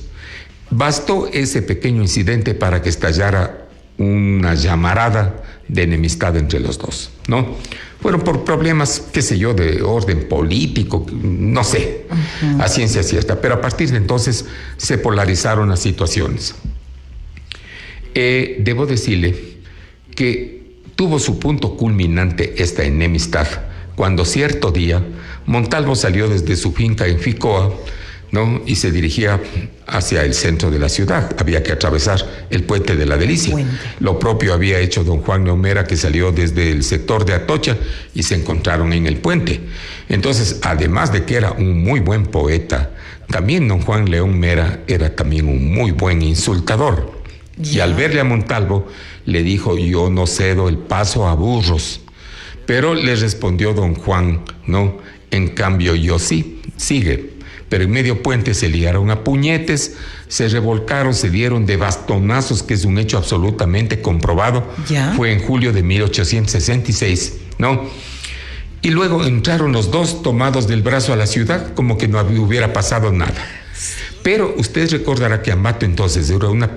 Bastó ese pequeño incidente para que estallara una llamarada de enemistad entre los dos, ¿no? Fueron por problemas, qué sé yo, de orden político, no sé, a ciencia cierta, pero a partir de entonces se polarizaron las situaciones. Debo decirle que tuvo su punto culminante esta enemistad cuando cierto día Montalvo salió desde su finca en Ficoa, ¿no? Y se dirigía hacia el centro de la ciudad. Había que atravesar el puente de la Delicia. Lo propio había hecho don Juan León Mera, que salió desde el sector de Atocha y se encontraron en el puente. Entonces, además de que era un muy buen poeta, también don Juan León Mera era también un muy buen insultador. Y al verle a Montalvo, le dijo: yo no cedo el paso a burros. Pero le respondió don Juan: no, en cambio yo sí, sigue. Pero en medio puente se liaron a puñetes, se revolcaron, se dieron de bastonazos, que es un hecho absolutamente comprobado. ¿Ya? Fue en julio de 1866, ¿no? Y luego entraron los dos tomados del brazo a la ciudad, como que no hubiera pasado nada. Pero usted recordará que Ambato entonces era un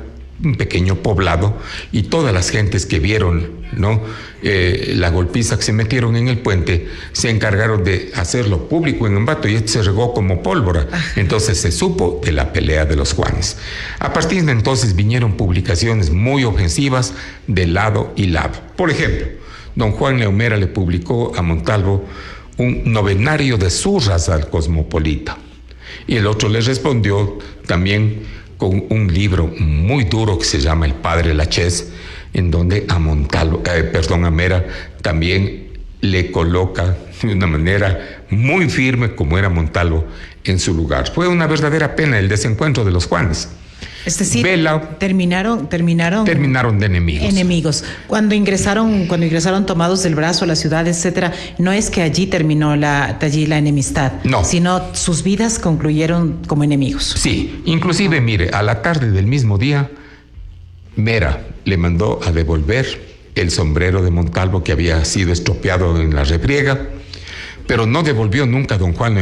pequeño poblado, y todas las gentes que vieron, ¿no?, la golpiza que se metieron en el puente, se encargaron de hacerlo público en Ambato, y esto se regó como pólvora. Entonces se supo de la pelea de los Juanes. A partir de entonces vinieron publicaciones muy ofensivas de lado y lado. Por ejemplo, don Juan León Mera le publicó a Montalvo un novenario de zurras al Cosmopolita, y el otro le respondió también con un libro muy duro que se llama El Padre Lachaise, en donde a Mera también le coloca de una manera muy firme, como era Montalvo, en su lugar. Fue una verdadera pena el desencuentro de los Juanes. Es decir, terminaron de enemigos. Cuando ingresaron tomados del brazo a la ciudad, etcétera, no es que allí terminó la enemistad, no, sino sus vidas concluyeron como enemigos. Sí, inclusive, mire, a la tarde del mismo día, Mera le mandó a devolver el sombrero de Montalvo que había sido estropeado en la refriega, pero no devolvió nunca a don Juan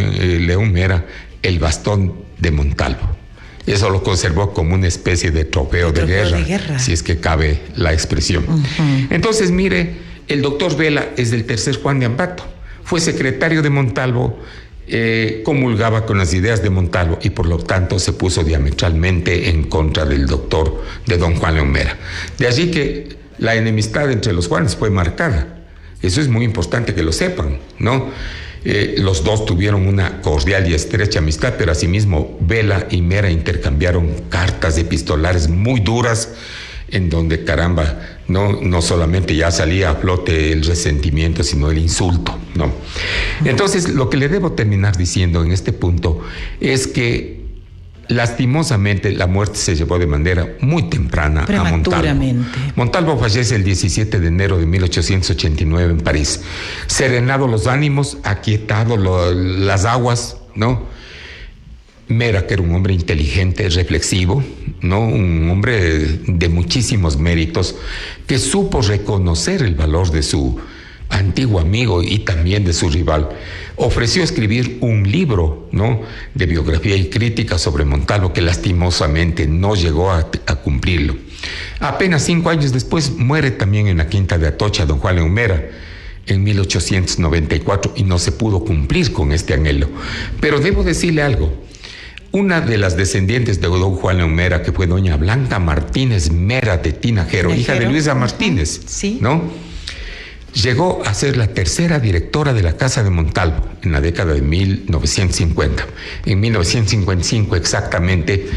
León Mera el bastón de Montalvo. Eso lo conservó como una especie de trofeo de guerra, si es que cabe la expresión. Entonces, mire, el doctor Vela es del tercer Juan de Ambato. Fue secretario de Montalvo, comulgaba con las ideas de Montalvo y por lo tanto se puso diametralmente en contra del de don Juan León Mera. De allí que la enemistad entre los Juanes fue marcada. Eso es muy importante que lo sepan, ¿no? Los dos tuvieron una cordial y estrecha amistad, pero asimismo Vela y Mera intercambiaron cartas epistolares muy duras, en donde, caramba, no solamente ya salía a flote el resentimiento, sino el insulto, ¿no? Entonces, lo que le debo terminar diciendo en este punto es que lastimosamente la muerte se llevó de manera muy temprana a Montalvo. Montalvo fallece el 17 de enero de 1889 en París. Serenado los ánimos, aquietado las aguas, ¿no? Mera, que era un hombre inteligente, reflexivo, ¿no? Un hombre de muchísimos méritos, que supo reconocer el valor de su antiguo amigo y también de su rival, ofreció escribir un libro, ¿no?, de biografía y crítica sobre Montalvo, que lastimosamente no llegó a cumplirlo. Apenas 5 años después muere también en la quinta de Atocha don Juan León Mera, en 1894, y no se pudo cumplir con este anhelo. Pero debo decirle algo. Una de las descendientes de don Juan León Mera, que fue doña Blanca Martínez Mera de Tinajero, hija de Luisa Martínez, ¿sí?, ¿no?, llegó a ser la tercera directora de la Casa de Montalvo en la década de 1950, en 1955 exactamente,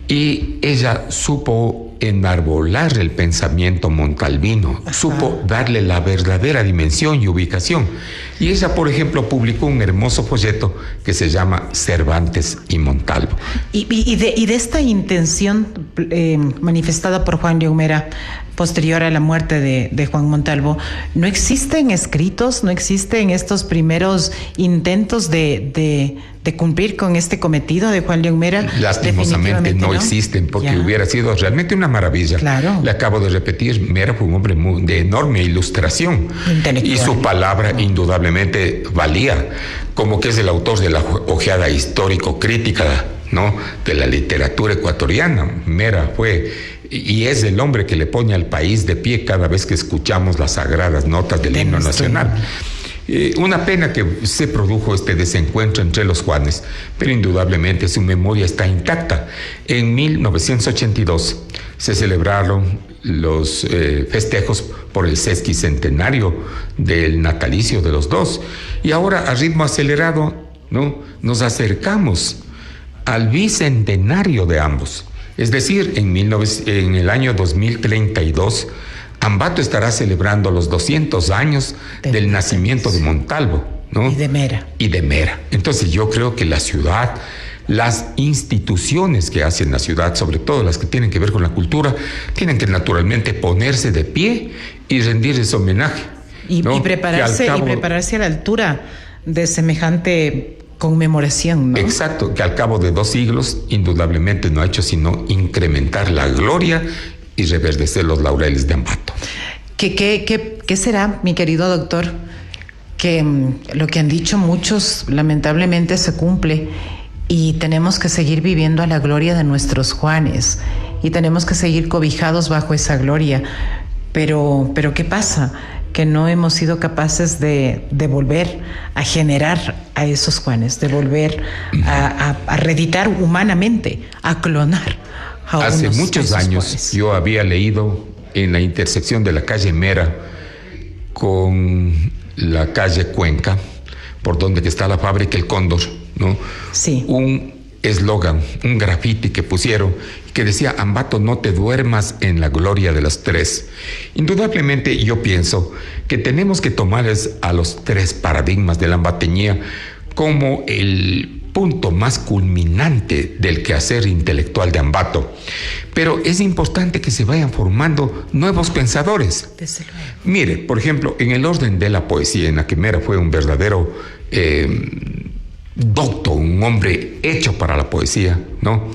y ella supo enarbolar el pensamiento montalvino, supo darle la verdadera dimensión y ubicación. Y ella, por ejemplo, publicó un hermoso folleto que se llama Cervantes y Montalvo. Y de esta intención manifestada por Juan León Mera posterior a la muerte de Juan Montalvo, ¿no existen escritos, no existen estos primeros intentos de cumplir con este cometido de Juan León Mera? Lastimosamente no existen, porque hubiera sido realmente una maravilla. Claro. Le acabo de repetir, Mera fue un hombre de enorme ilustración y su palabra indudablemente valía, como que es el autor de la ojeada histórico-crítica, ¿no?, de la literatura ecuatoriana. Mera fue y es el hombre que le pone al país de pie cada vez que escuchamos las sagradas notas del himno nacional. Una pena que se produjo este desencuentro entre los Juanes, pero indudablemente su memoria está intacta. En 1982 se celebraron los festejos por el sesquicentenario del natalicio de los dos, y ahora a ritmo acelerado, ¿no?, nos acercamos al bicentenario de ambos. Es decir, en el año 2032 Ambato estará celebrando los 200 años del nacimiento de Montalvo, ¿no? Y de Mera. Y de Mera. Entonces yo creo que la ciudad, las instituciones que hacen la ciudad, sobre todo las que tienen que ver con la cultura, tienen que naturalmente ponerse de pie y rendir ese homenaje, ¿no? Y prepararse a la altura de semejante conmemoración, ¿no? Exacto, que al cabo de 2 siglos indudablemente no ha hecho sino incrementar la gloria y reverdecer los laureles de Ambato. ¿Qué será, mi querido doctor? Que lo que han dicho muchos lamentablemente se cumple, y tenemos que seguir viviendo a la gloria de nuestros Juanes, y tenemos que seguir cobijados bajo esa gloria. Pero ¿qué pasa? Que no hemos sido capaces de volver a generar a esos Juanes, de volver a reeditar humanamente, a clonar. Hace muchos años Juanes. Yo había leído en la intersección de la calle Mera con la calle Cuenca, por donde está la fábrica El Cóndor, ¿no? Sí. Un eslogan, un grafiti que pusieron que decía: Ambato, no te duermas en la gloria de los tres. Indudablemente yo pienso que tenemos que tomar a los 3 paradigmas de la ambateñía como el punto más culminante del quehacer intelectual de Ambato. Pero es importante que se vayan formando nuevos pensadores. Desde luego. Mire, por ejemplo, en el orden de la poesía, en la que Mera fue un verdadero docto, un hombre hecho para la poesía, ¿no?,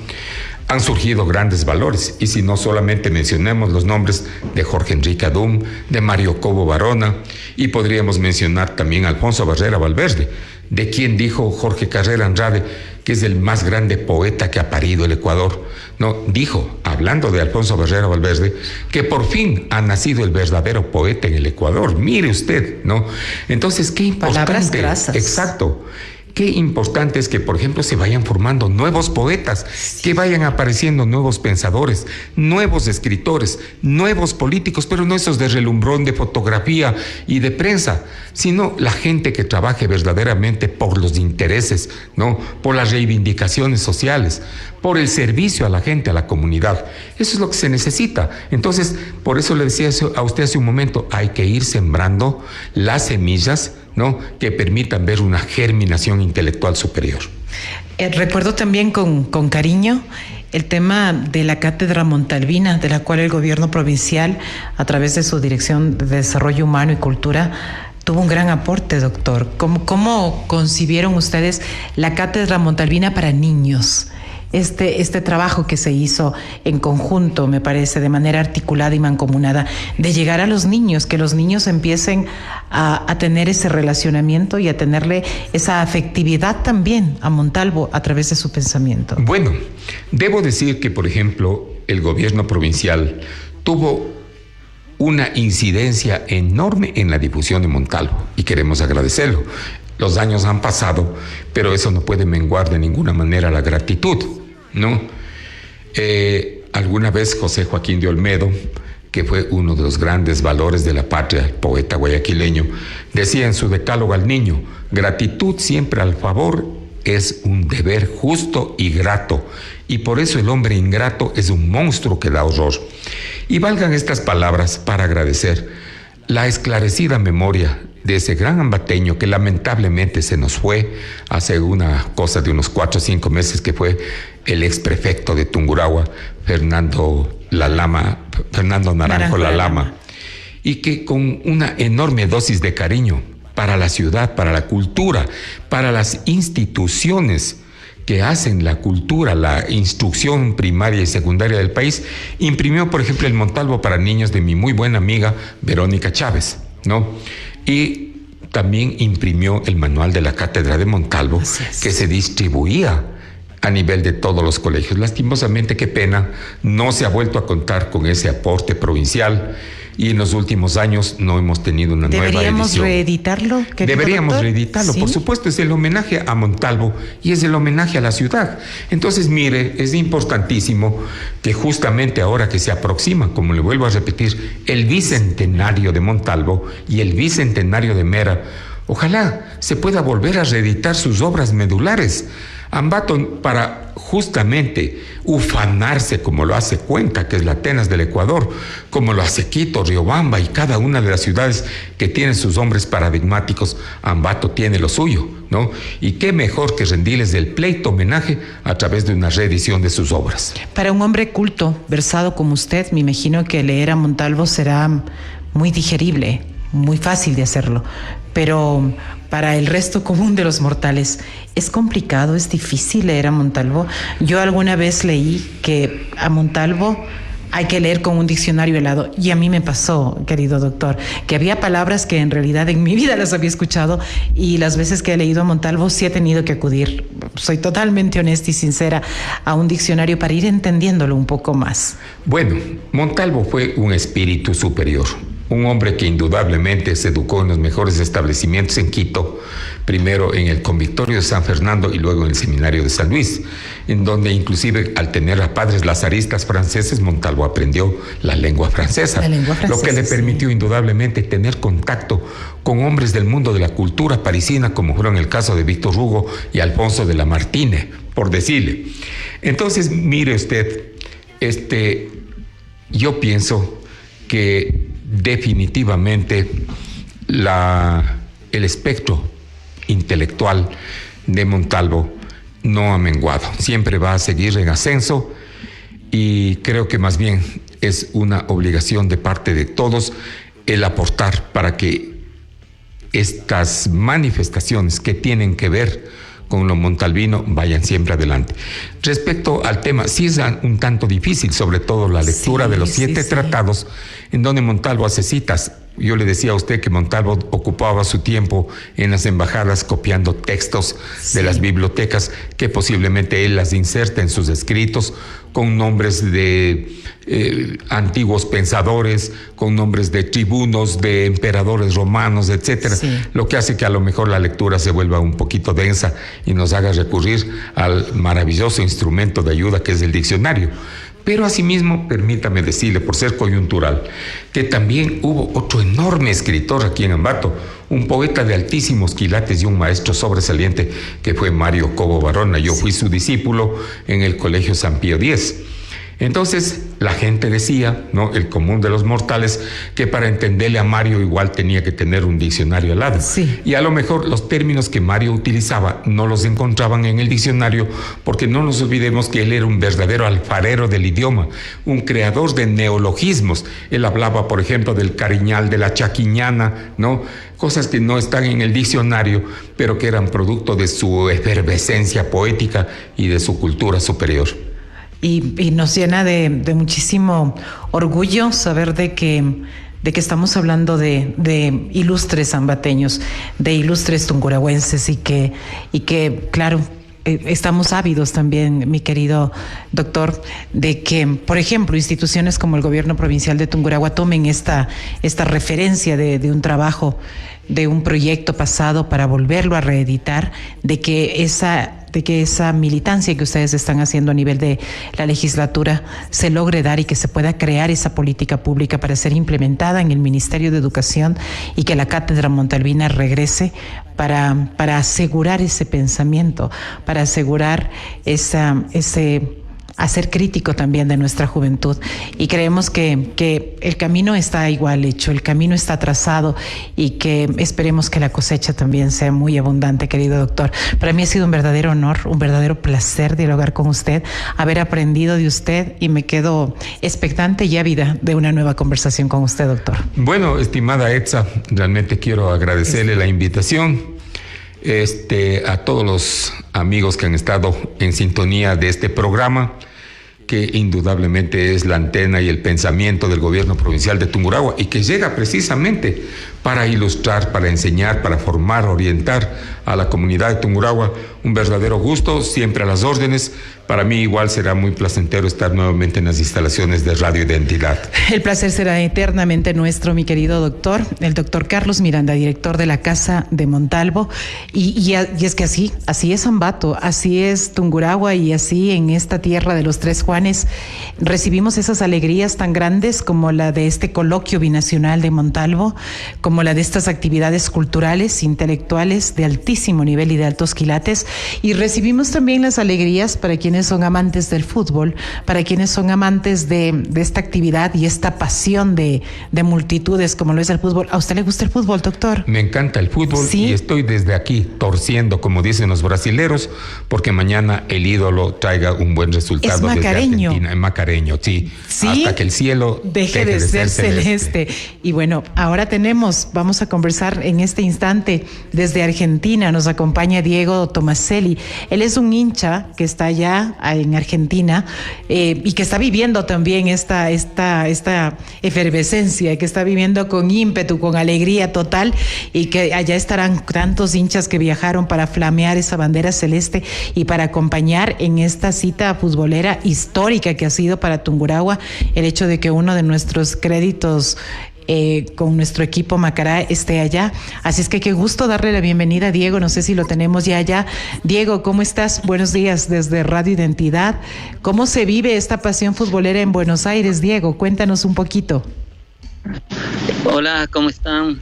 han surgido grandes valores. Y si no, solamente mencionemos los nombres de Jorge Enrique Adum, de Mario Cobo Barona, y podríamos mencionar también a Alfonso Barrera Valverde, de quien dijo Jorge Carrera Andrade que es el más grande poeta que ha parido el Ecuador. No, dijo, hablando de Alfonso Barrera Valverde, que por fin ha nacido el verdadero poeta en el Ecuador. Mire usted, ¿no? Entonces, qué importante. Palabras grasas. Exacto. Qué importante es que, por ejemplo, se vayan formando nuevos poetas, que vayan apareciendo nuevos pensadores, nuevos escritores, nuevos políticos, pero no esos de relumbrón, de fotografía y de prensa, sino la gente que trabaje verdaderamente por los intereses, ¿no?, por las reivindicaciones sociales, por el servicio a la gente, a la comunidad. Eso es lo que se necesita. Entonces, por eso le decía a usted hace un momento, hay que ir sembrando las semillas, ¿no?, que permitan ver una germinación intelectual superior. Recuerdo también con cariño el tema de la Cátedra Montalvina, de la cual el gobierno provincial, a través de su Dirección de Desarrollo Humano y Cultura, tuvo un gran aporte, doctor. ¿Cómo concibieron ustedes la Cátedra Montalvina para niños? Este trabajo que se hizo en conjunto, me parece, de manera articulada y mancomunada, de llegar a los niños, que los niños empiecen a tener ese relacionamiento y a tenerle esa afectividad también a Montalvo a través de su pensamiento. Bueno, debo decir que, por ejemplo, el gobierno provincial tuvo una incidencia enorme en la difusión de Montalvo y queremos agradecerlo. Los años han pasado, pero eso no puede menguar de ninguna manera la gratitud, ¿no? Alguna vez José Joaquín de Olmedo, que fue uno de los grandes valores de la patria, el poeta guayaquileño, decía en su decálogo al niño: gratitud siempre al favor es un deber justo y grato, y por eso el hombre ingrato es un monstruo que da horror. Y valgan estas palabras para agradecer la esclarecida memoria de ese gran ambateño que lamentablemente se nos fue hace una cosa de unos 4 o 5 meses, que fue el exprefecto de Tungurahua, Fernando Naranjo La Lama, y que con una enorme dosis de cariño para la ciudad, para la cultura, para las instituciones que hacen la cultura, la instrucción primaria y secundaria del país, imprimió, por ejemplo, el Montalvo para niños de mi muy buena amiga Verónica Chávez, ¿no? Y también imprimió el manual de la Cátedra de Montalvo, que se distribuía a nivel de todos los colegios. Lastimosamente, qué pena, no se ha vuelto a contar con ese aporte provincial y en los últimos años no hemos tenido una nueva edición. ¿Deberíamos reeditarlo? Deberíamos doctor? reeditarlo, ¿Sí? por supuesto, es el homenaje a Montalvo y es el homenaje a la ciudad. Entonces, mire, es importantísimo que justamente ahora que se aproxima, como le vuelvo a repetir, el bicentenario de Montalvo y el bicentenario de Mera, ojalá se pueda volver a reeditar sus obras medulares. Ambato, para justamente ufanarse como lo hace Cuenca, que es la Atenas del Ecuador, como lo hace Quito, Riobamba y cada una de las ciudades que tienen sus nombres paradigmáticos, Ambato tiene lo suyo, ¿no? Y qué mejor que rendirles el pleito homenaje a través de una reedición de sus obras. Para un hombre culto, versado como usted, me imagino que leer a Montalvo será muy digerible, muy fácil de hacerlo, pero para el resto común de los mortales, ¿es complicado, es difícil leer a Montalvo? Yo alguna vez leí que a Montalvo hay que leer con un diccionario helado, y a mí me pasó, querido doctor, que había palabras que en realidad en mi vida las había escuchado, y las veces que he leído a Montalvo sí he tenido que acudir, soy totalmente honesta y sincera, a un diccionario para ir entendiéndolo un poco más. Bueno, Montalvo fue un espíritu superior. Un hombre que indudablemente se educó en los mejores establecimientos en Quito, primero en el Convictorio de San Fernando y luego en el Seminario de San Luis, en donde inclusive al tener a padres lazaristas franceses, Montalvo aprendió la lengua francesa, lo que le permitió indudablemente tener contacto con hombres del mundo de la cultura parisina, como fueron el caso de Víctor Hugo y Alfonso de Lamartine, por decirle. Entonces, mire usted, yo pienso que definitivamente el espectro intelectual de Montalvo no ha menguado, siempre va a seguir en ascenso, y creo que más bien es una obligación de parte de todos el aportar para que estas manifestaciones que tienen que ver con lo montalvino vayan siempre adelante. Respecto al tema, sí es un tanto difícil, sobre todo la lectura de los 7 tratados, en donde Montalvo hace citas. Yo le decía a usted que Montalvo ocupaba su tiempo en las embajadas copiando textos de las bibliotecas, que posiblemente él las inserta en sus escritos con nombres de antiguos pensadores, con nombres de tribunos, de emperadores romanos, etcétera. Lo que hace que a lo mejor la lectura se vuelva un poquito densa y nos haga recurrir al maravilloso instrumento de ayuda que es el diccionario. Pero asimismo, permítame decirle, por ser coyuntural, que también hubo otro enorme escritor aquí en Ambato, un poeta de altísimos quilates y un maestro sobresaliente, que fue Mario Cobo Barona. Yo fui su discípulo en el Colegio San Pío X. Entonces, la gente decía, ¿no?, el común de los mortales, que para entenderle a Mario igual tenía que tener un diccionario al lado. Y a lo mejor los términos que Mario utilizaba no los encontraban en el diccionario, porque no nos olvidemos que él era un verdadero alfarero del idioma, un creador de neologismos. Él hablaba, por ejemplo, del cariñal, de la chaquiñana, ¿no?, cosas que no están en el diccionario, pero que eran producto de su efervescencia poética y de su cultura superior. Y nos llena de muchísimo orgullo saber de que estamos hablando de ilustres ambateños, de ilustres tungurahüenses, y que claro, estamos ávidos también, mi querido doctor, de que, por ejemplo, instituciones como el gobierno provincial de Tungurahua tomen esta referencia de un trabajo, de un proyecto pasado, para volverlo a reeditar, de que esa militancia que ustedes están haciendo a nivel de la legislatura se logre dar, y que se pueda crear esa política pública para ser implementada en el Ministerio de Educación, y que la Cátedra Montalvina regrese para asegurar ese pensamiento, para asegurar ese hacer crítico también de nuestra juventud. Y creemos que el camino está igual hecho, el camino está trazado, y que esperemos que la cosecha también sea muy abundante, querido doctor. Para mí ha sido un verdadero honor, un verdadero placer dialogar con usted, haber aprendido de usted, y me quedo expectante y ávida de una nueva conversación con usted, doctor. Bueno, estimada Etsa, realmente quiero agradecerle la invitación. A todos los amigos que han estado en sintonía de este programa, que indudablemente es la antena y el pensamiento del gobierno provincial de Tungurahua, y que llega precisamente para ilustrar, para enseñar, para formar, orientar a la comunidad de Tungurahua. Un verdadero gusto, siempre a las órdenes. Para mí igual será muy placentero estar nuevamente en las instalaciones de Radio Identidad. El placer será eternamente nuestro, mi querido doctor, el doctor Carlos Miranda, director de la Casa de Montalvo. Y es que así es Ambato, así es Tungurahua, y así en esta tierra de los Tres Juanes recibimos esas alegrías tan grandes como la de este coloquio binacional de Montalvo, como la de estas actividades culturales, intelectuales de altísimo nivel y de altos quilates, y recibimos también las alegrías para quienes son amantes del fútbol, para quienes son amantes de esta actividad y esta pasión de multitudes como lo es el fútbol. ¿A usted le gusta el fútbol, doctor? Me encanta el fútbol, ¿sí? Y estoy desde aquí torciendo, como dicen los brasileros, porque mañana el ídolo traiga un buen resultado. Es macareño. Desde Argentina, es macareño, sí. Hasta que el cielo deje de ser celeste. Y bueno, ahora vamos a conversar en este instante desde Argentina. Nos acompaña Diego Tomaselli. Él es un hincha que está allá en Argentina y que está viviendo también esta efervescencia, que está viviendo con ímpetu, con alegría total, y que allá estarán tantos hinchas que viajaron para flamear esa bandera celeste y para acompañar en esta cita futbolera histórica que ha sido para Tungurahua el hecho de que uno de nuestros créditos con nuestro equipo Macará esté allá. Así es que qué gusto darle la bienvenida a Diego. No sé si lo tenemos ya allá. Diego, ¿cómo estás? Buenos días desde Radio Identidad. ¿Cómo se vive esta pasión futbolera en Buenos Aires, Diego? Cuéntanos un poquito. Hola, ¿cómo están?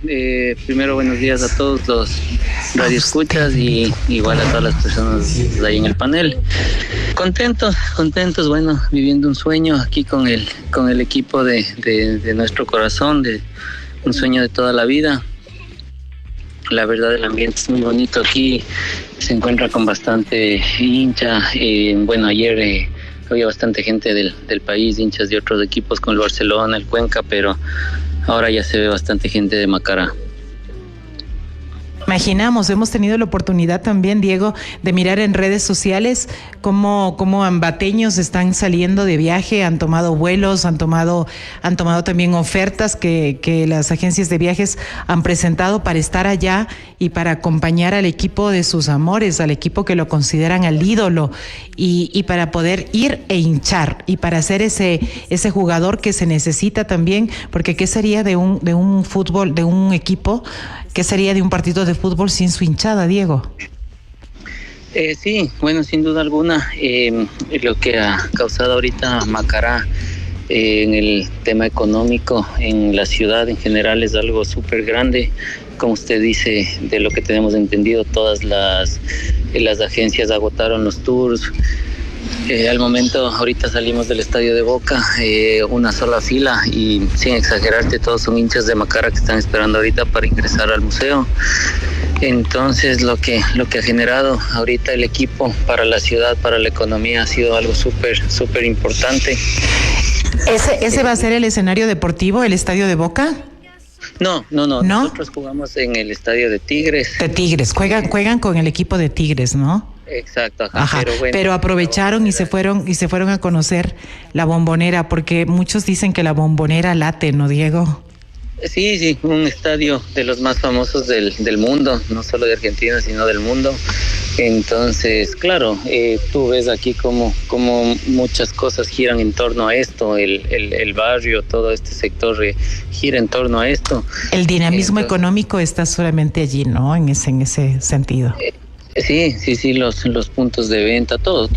Primero, buenos días a todos los radioescuchas y igual a todas las personas ahí en el panel. Contentos, bueno, viviendo un sueño aquí con el equipo de nuestro corazón, de un sueño de toda la vida. La verdad, el ambiente es muy bonito aquí, se encuentra con bastante hincha. Bueno, ayer había bastante gente del país, hinchas de otros equipos como el Barcelona, el Cuenca, pero ahora ya se ve bastante gente de Macará. Imaginamos, hemos tenido la oportunidad también, Diego, de mirar en redes sociales cómo ambateños están saliendo de viaje, han tomado vuelos, han tomado también ofertas que las agencias de viajes han presentado para estar allá y para acompañar al equipo de sus amores, al equipo que lo consideran al ídolo, y para poder ir e hinchar y para ser ese jugador que se necesita también, porque ¿qué sería de un fútbol, de un equipo? ¿Qué sería de un partido de fútbol sin su hinchada, Diego? Sí, bueno, sin duda alguna, lo que ha causado ahorita Macará en el tema económico en la ciudad en general es algo súper grande. Como usted dice, de lo que tenemos entendido, todas las agencias agotaron los tours. Al momento, ahorita salimos del estadio de Boca, una sola fila, y sin exagerarte, todos son hinchas de Macará que están esperando ahorita para ingresar al museo. Entonces, lo que ha generado ahorita el equipo para la ciudad, para la economía, ha sido algo súper importante. ¿Ese va a ser el escenario deportivo, el estadio de Boca? No. Nosotros jugamos en el estadio de Tigres. De Tigres, juegan con el equipo de Tigres, ¿no? Exacto. Ajá. Pero aprovecharon y se fueron a conocer la Bombonera, porque muchos dicen que la Bombonera late, ¿no, Diego? Sí, un estadio de los más famosos del mundo, no solo de Argentina, sino del mundo. Entonces, claro, tú ves aquí como muchas cosas giran en torno a esto, el barrio, todo este sector gira en torno a esto. El dinamismo económico está solamente allí, ¿no? En ese sentido. Sí, los puntos de venta, todo,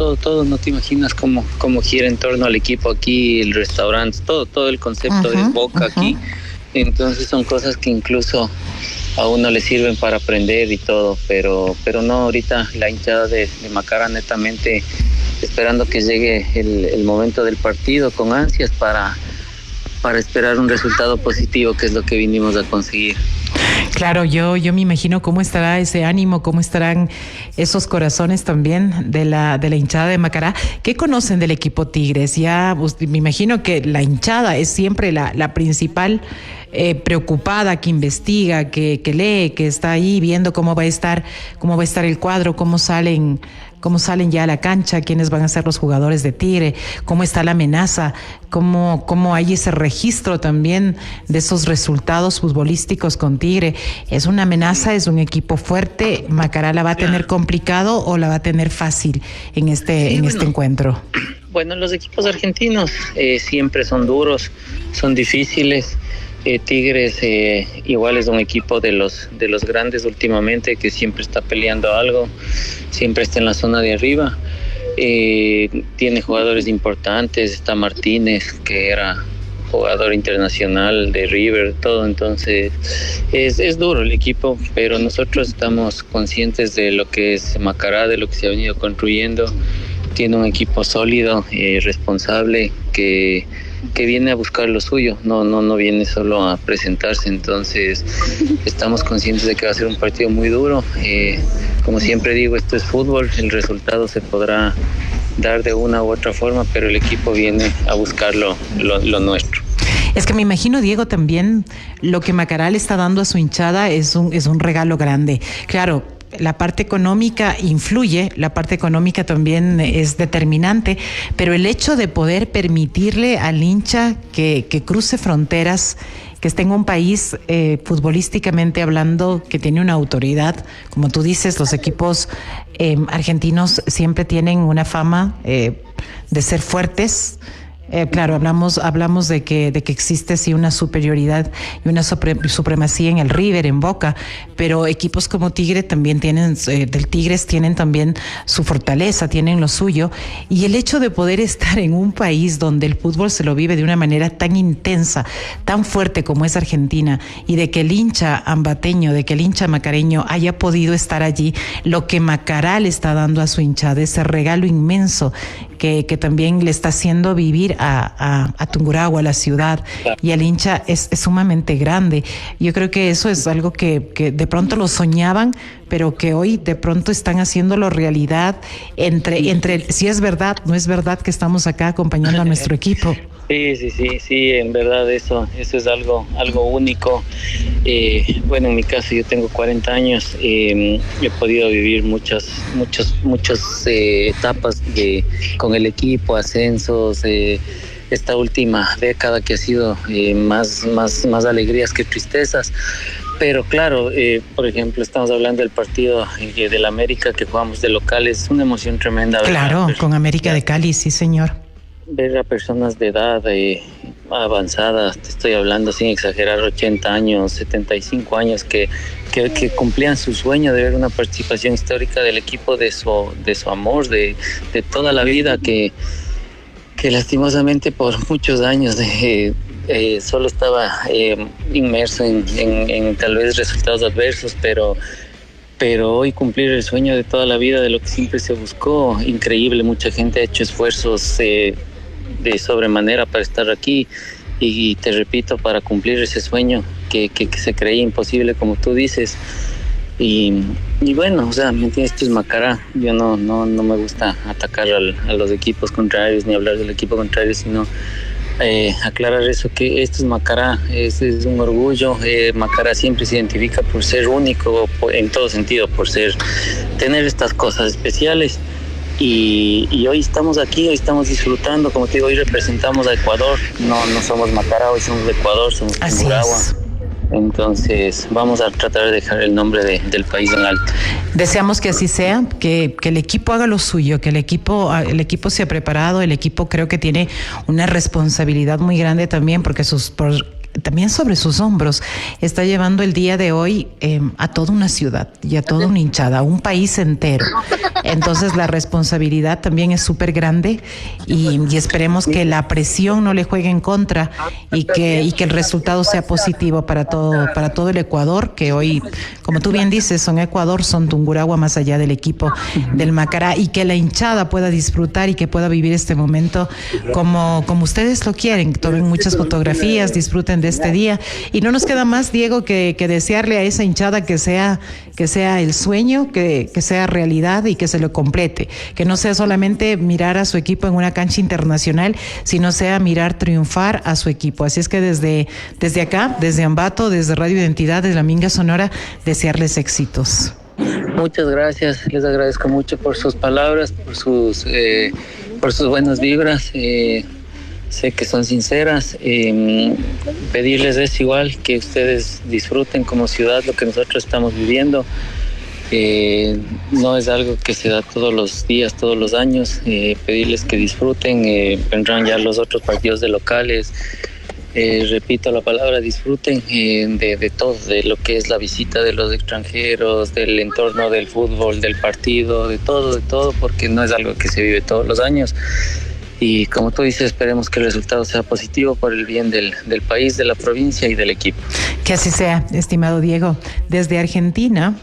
no te imaginas cómo gira en torno al equipo aquí, el restaurante, todo el concepto de Boca aquí. Entonces son cosas que incluso a uno le sirven para aprender y todo, pero no, ahorita la hinchada de Macará netamente esperando que llegue el momento del partido con ansias para esperar un resultado positivo, que es lo que vinimos a conseguir. Claro, yo me imagino cómo estará ese ánimo, cómo estarán esos corazones también de la hinchada de Macará. ¿Qué conocen del equipo Tigres? Ya me imagino que la hinchada es siempre la principal preocupada, que investiga, que lee, que está ahí viendo cómo va a estar el cuadro, cómo salen cómo salen ya a la cancha, quiénes van a ser los jugadores de Tigre, cómo está la amenaza, cómo hay ese registro también de esos resultados futbolísticos con Tigre. ¿Es una amenaza? ¿Es un equipo fuerte? ¿Macará la va a tener complicado o la va a tener fácil en este encuentro? Bueno, los equipos argentinos siempre son duros, son difíciles. Tigres igual es un equipo de los grandes últimamente, que siempre está peleando algo, siempre está en la zona de arriba. Tiene jugadores importantes, está Martínez, que era jugador internacional de River, todo. Entonces es duro el equipo, pero nosotros estamos conscientes de lo que es Macará, de lo que se ha venido construyendo. Tiene un equipo sólido, responsable, que viene a buscar lo suyo, no viene solo a presentarse. Entonces estamos conscientes de que va a ser un partido muy duro. Como siempre digo, esto es fútbol, el resultado se podrá dar de una u otra forma, pero el equipo viene a buscar lo nuestro. Es que me imagino, Diego, también lo que Macará le está dando a su hinchada es un regalo grande. Claro, la parte económica influye, la parte económica también es determinante, pero el hecho de poder permitirle al hincha que cruce fronteras, que esté en un país futbolísticamente hablando, que tiene una autoridad, como tú dices, los equipos argentinos siempre tienen una fama de ser fuertes. Claro, hablamos de que existe sí una superioridad y una supremacía en el River, en Boca, pero equipos como Tigre también Tigres tienen también su fortaleza, tienen lo suyo, y el hecho de poder estar en un país donde el fútbol se lo vive de una manera tan intensa, tan fuerte como es Argentina, y de que el hincha ambateño, de que el hincha macareño haya podido estar allí, lo que Macará le está dando a su hinchada, ese regalo inmenso que también le está haciendo vivir a Tungurahua, a la ciudad, y al hincha es sumamente grande. Yo creo que eso es algo que de pronto lo soñaban, pero que hoy de pronto están haciéndolo realidad entre si es verdad, no es verdad que estamos acá acompañando a nuestro equipo. Sí, en verdad eso es algo único. Bueno, en mi caso yo tengo 40 años, he podido vivir muchas etapas con el equipo, ascensos, esta última década que ha sido más alegrías que tristezas. Pero claro, por ejemplo, estamos hablando del partido del América que jugamos de local, es una emoción tremenda. Claro, con América de Cali, sí señor. Ver a personas de edad avanzada, te estoy hablando sin exagerar, 80 años, 75 años, que cumplían su sueño de ver una participación histórica del equipo, de su amor, de toda la vida, que lastimosamente por muchos años solo estaba inmerso en tal vez resultados adversos, pero hoy cumplir el sueño de toda la vida, de lo que siempre se buscó, increíble. Mucha gente ha hecho esfuerzos de sobremanera para estar aquí, y te repito, para cumplir ese sueño que se creía imposible, como tú dices. Y bueno, o sea, ¿me entiendes? Esto es Macará. Yo no me gusta atacar a los equipos contrarios ni hablar del equipo contrario, sino aclarar eso, que esto es Macará, es un orgullo. Macará siempre se identifica por ser único en todo sentido, por tener estas cosas especiales. Y hoy estamos aquí, hoy estamos disfrutando, como te digo, hoy representamos a Ecuador, no somos Macará, hoy somos de Ecuador, somos Tungurahua. Entonces vamos a tratar de dejar el nombre del país en alto. Deseamos que así sea, que el equipo haga lo suyo, que el equipo se ha preparado, el equipo creo que tiene una responsabilidad muy grande también, porque también sobre sus hombros está llevando el día de hoy a toda una ciudad y a toda una hinchada, a un país entero. Entonces la responsabilidad también es súper grande, y esperemos que la presión no le juegue en contra, y que el resultado sea positivo para todo el Ecuador, que hoy, como tú bien dices, son Ecuador, son Tungurahua, más allá del equipo del Macará, y que la hinchada pueda disfrutar y que pueda vivir este momento como ustedes lo quieren. Tomen muchas fotografías, disfruten de este día, y no nos queda más, Diego, que desearle a esa hinchada que sea el sueño, que sea realidad y que se lo complete, que no sea solamente mirar a su equipo en una cancha internacional, sino sea mirar triunfar a su equipo. Así es que desde acá, desde Ambato, desde Radio Identidad, desde la Minga Sonora, desearles éxitos. Muchas gracias, les agradezco mucho por sus palabras, por sus buenas vibras. Sé que son sinceras. Pedirles es igual que ustedes disfruten como ciudad lo que nosotros estamos viviendo. No es algo que se da todos los días, todos los años. Pedirles que disfruten. Vendrán ya los otros partidos de locales. Repito la palabra, disfruten de todo, de lo que es la visita de los extranjeros, del entorno del fútbol, del partido, de todo, porque no es algo que se vive todos los años. Y como tú dices, esperemos que el resultado sea positivo por el bien del país, de la provincia y del equipo. Que así sea, estimado Diego. Desde Argentina,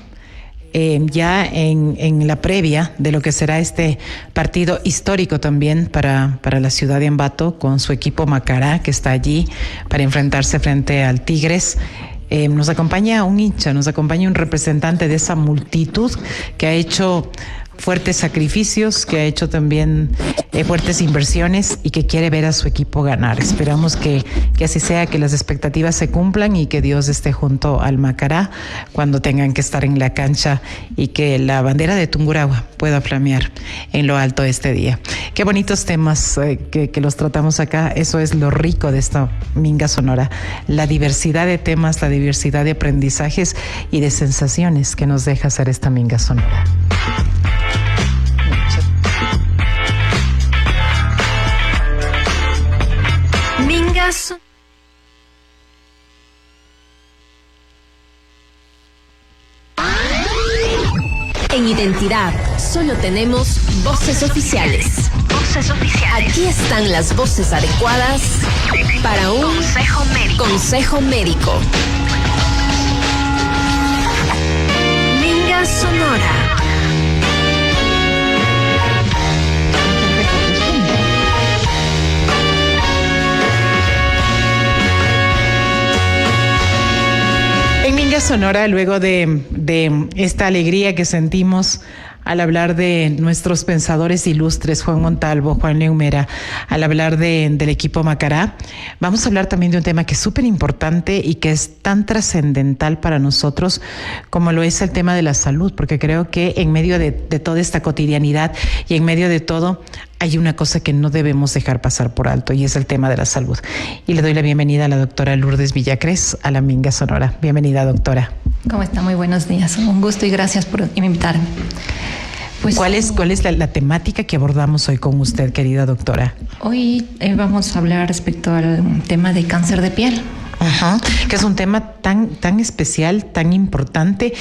ya en la previa de lo que será este partido histórico también para la ciudad de Ambato, con su equipo Macará, que está allí para enfrentarse frente al Tigres. Nos acompaña un hincha, nos acompaña un representante de esa multitud que ha hecho fuertes sacrificios, que ha hecho también fuertes inversiones y que quiere ver a su equipo ganar. Esperamos que así sea, que las expectativas se cumplan y que Dios esté junto al Macará cuando tengan que estar en la cancha y que la bandera de Tungurahua pueda flamear en lo alto este día. Qué bonitos temas que los tratamos acá. Eso es lo rico de esta Minga Sonora, la diversidad de temas, la diversidad de aprendizajes y de sensaciones que nos deja hacer esta Minga Sonora. En Identidad solo tenemos voces oficiales. Aquí están las voces adecuadas para un consejo médico. Minga Sonora. Sonora, luego de esta alegría que sentimos al hablar de nuestros pensadores ilustres, Juan Montalvo, Juan Leumera, al hablar del equipo Macará, vamos a hablar también de un tema que es súper importante y que es tan trascendental para nosotros como lo es el tema de la salud, porque creo que en medio de toda esta cotidianidad y en medio de todo hay una cosa que no debemos dejar pasar por alto y es el tema de la salud. Y le doy la bienvenida a la doctora Lourdes Villacrés a la Minga Sonora. Bienvenida, doctora. ¿Cómo está? Muy buenos días. Un gusto y gracias por invitarme. Pues, ¿Cuál es la temática que abordamos hoy con usted, querida doctora? Hoy vamos a hablar respecto al tema de cáncer de piel. Ajá, que es un tema tan especial, tan importante.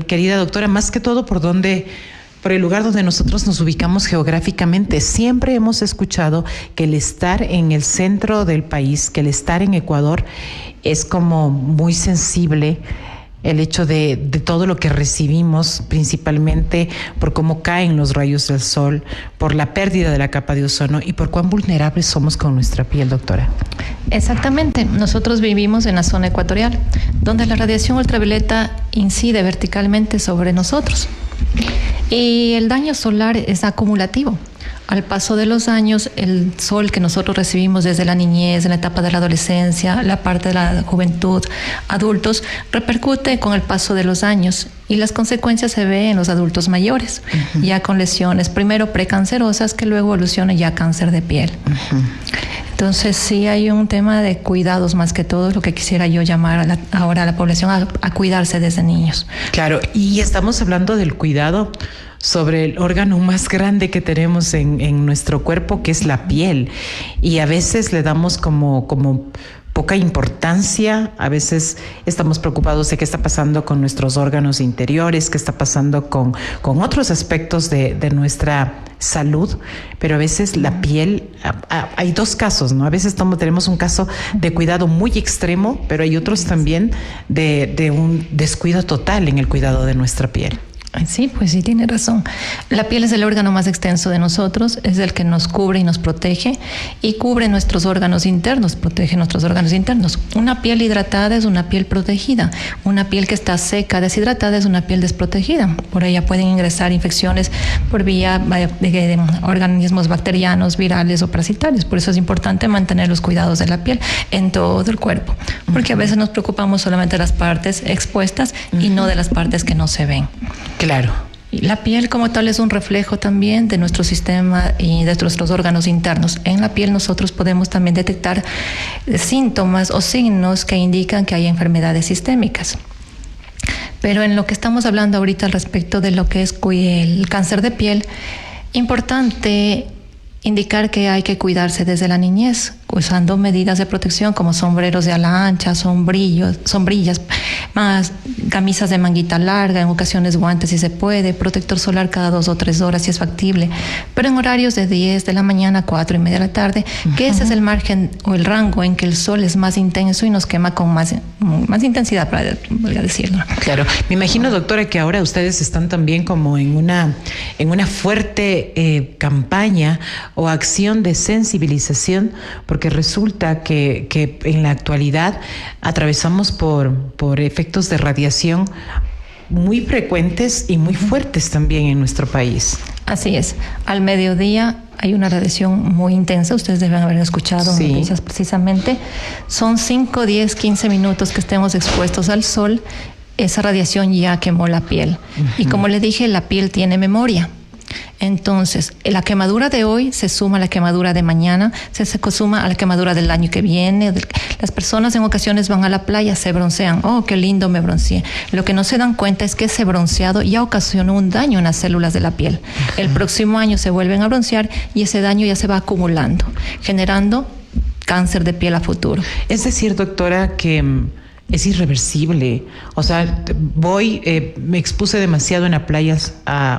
Querida doctora, más que todo por el lugar donde nosotros nos ubicamos geográficamente. Siempre hemos escuchado que el estar en el centro del país, que el estar en Ecuador es como muy sensible. El hecho de todo lo que recibimos, principalmente por cómo caen los rayos del sol, por la pérdida de la capa de ozono y por cuán vulnerables somos con nuestra piel, doctora. Exactamente. Nosotros vivimos en la zona ecuatorial, donde la radiación ultravioleta incide verticalmente sobre nosotros. Y el daño solar es acumulativo. Al paso de los años, el sol que nosotros recibimos desde la niñez, en la etapa de la adolescencia, la parte de la juventud, adultos, repercute con el paso de los años y las consecuencias se ven en los adultos mayores, ya con lesiones, primero precancerosas, que luego evolucionan ya a cáncer de piel. Entonces sí hay un tema de cuidados más que todo, lo que quisiera yo llamar ahora a la población a cuidarse desde niños. Claro, y estamos hablando del cuidado sobre el órgano más grande que tenemos en nuestro cuerpo, que es la piel. Y a veces le damos como poca importancia, a veces estamos preocupados de qué está pasando con nuestros órganos interiores, qué está pasando con otros aspectos de nuestra salud, pero a veces la piel, hay dos casos, ¿no? A veces tenemos un caso de cuidado muy extremo, pero hay otros también de un descuido total en el cuidado de nuestra piel. Sí, pues sí, tiene razón. La piel es el órgano más extenso de nosotros, es el que nos cubre y nos protege y cubre nuestros órganos internos, protege nuestros órganos internos. Una piel hidratada es una piel protegida, una piel que está seca, deshidratada es una piel desprotegida. Por ella pueden ingresar infecciones por vía de organismos bacterianos, virales o parasitarios. Por eso es importante mantener los cuidados de la piel en todo el cuerpo, porque a veces nos preocupamos solamente de las partes expuestas y no de las partes que no se ven. Claro. Y la piel como tal es un reflejo también de nuestro sistema y de nuestros órganos internos. En la piel nosotros podemos también detectar síntomas o signos que indican que hay enfermedades sistémicas. Pero en lo que estamos hablando ahorita al respecto de lo que es el cáncer de piel, importante indicar que hay que cuidarse desde la niñez, usando medidas de protección como sombreros de ala ancha, sombrillas, más camisas de manguita larga, en ocasiones guantes si se puede, protector solar cada 2 o 3 horas si es factible, pero en horarios de 10 de la mañana a 4:30 de la tarde, que ese es el margen o el rango en que el sol es más intenso y nos quema con más intensidad, para decirlo. Claro, me imagino, doctora, que ahora ustedes están también como en una fuerte campaña o acción de sensibilización, porque resulta que en la actualidad atravesamos por efectos de radiación muy frecuentes y muy fuertes también en nuestro país. Así es. Al mediodía hay una radiación muy intensa, ustedes deben haber escuchado noticias precisamente. Son 5, 10, 15 minutos que estemos expuestos al sol, esa radiación ya quemó la piel. Y como le dije, la piel tiene memoria. Entonces, la quemadura de hoy se suma a la quemadura de mañana, se suma a la quemadura del año que viene. Las personas en ocasiones van a la playa, se broncean. ¡Oh, qué lindo me bronceé! Lo que no se dan cuenta es que ese bronceado ya ocasionó un daño en las células de la piel. El próximo año se vuelven a broncear y ese daño ya se va acumulando, generando cáncer de piel a futuro. Es decir, doctora, que es irreversible. O sea, me expuse demasiado en las playas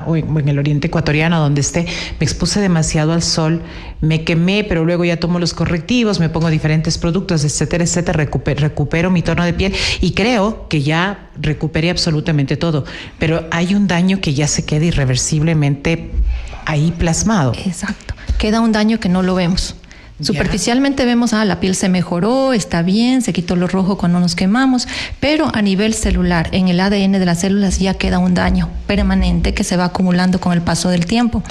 o en el oriente ecuatoriano, donde esté, me expuse demasiado al sol, me quemé, pero luego ya tomo los correctivos, me pongo diferentes productos, etcétera, etcétera, recupero mi tono de piel y creo que ya recuperé absolutamente todo. Pero hay un daño que ya se queda irreversiblemente ahí plasmado. Exacto. Queda un daño que no lo vemos. Superficialmente vemos, la piel se mejoró, está bien, se quitó lo rojo cuando nos quemamos, pero a nivel celular, en el ADN de las células ya queda un daño permanente que se va acumulando con el paso del tiempo.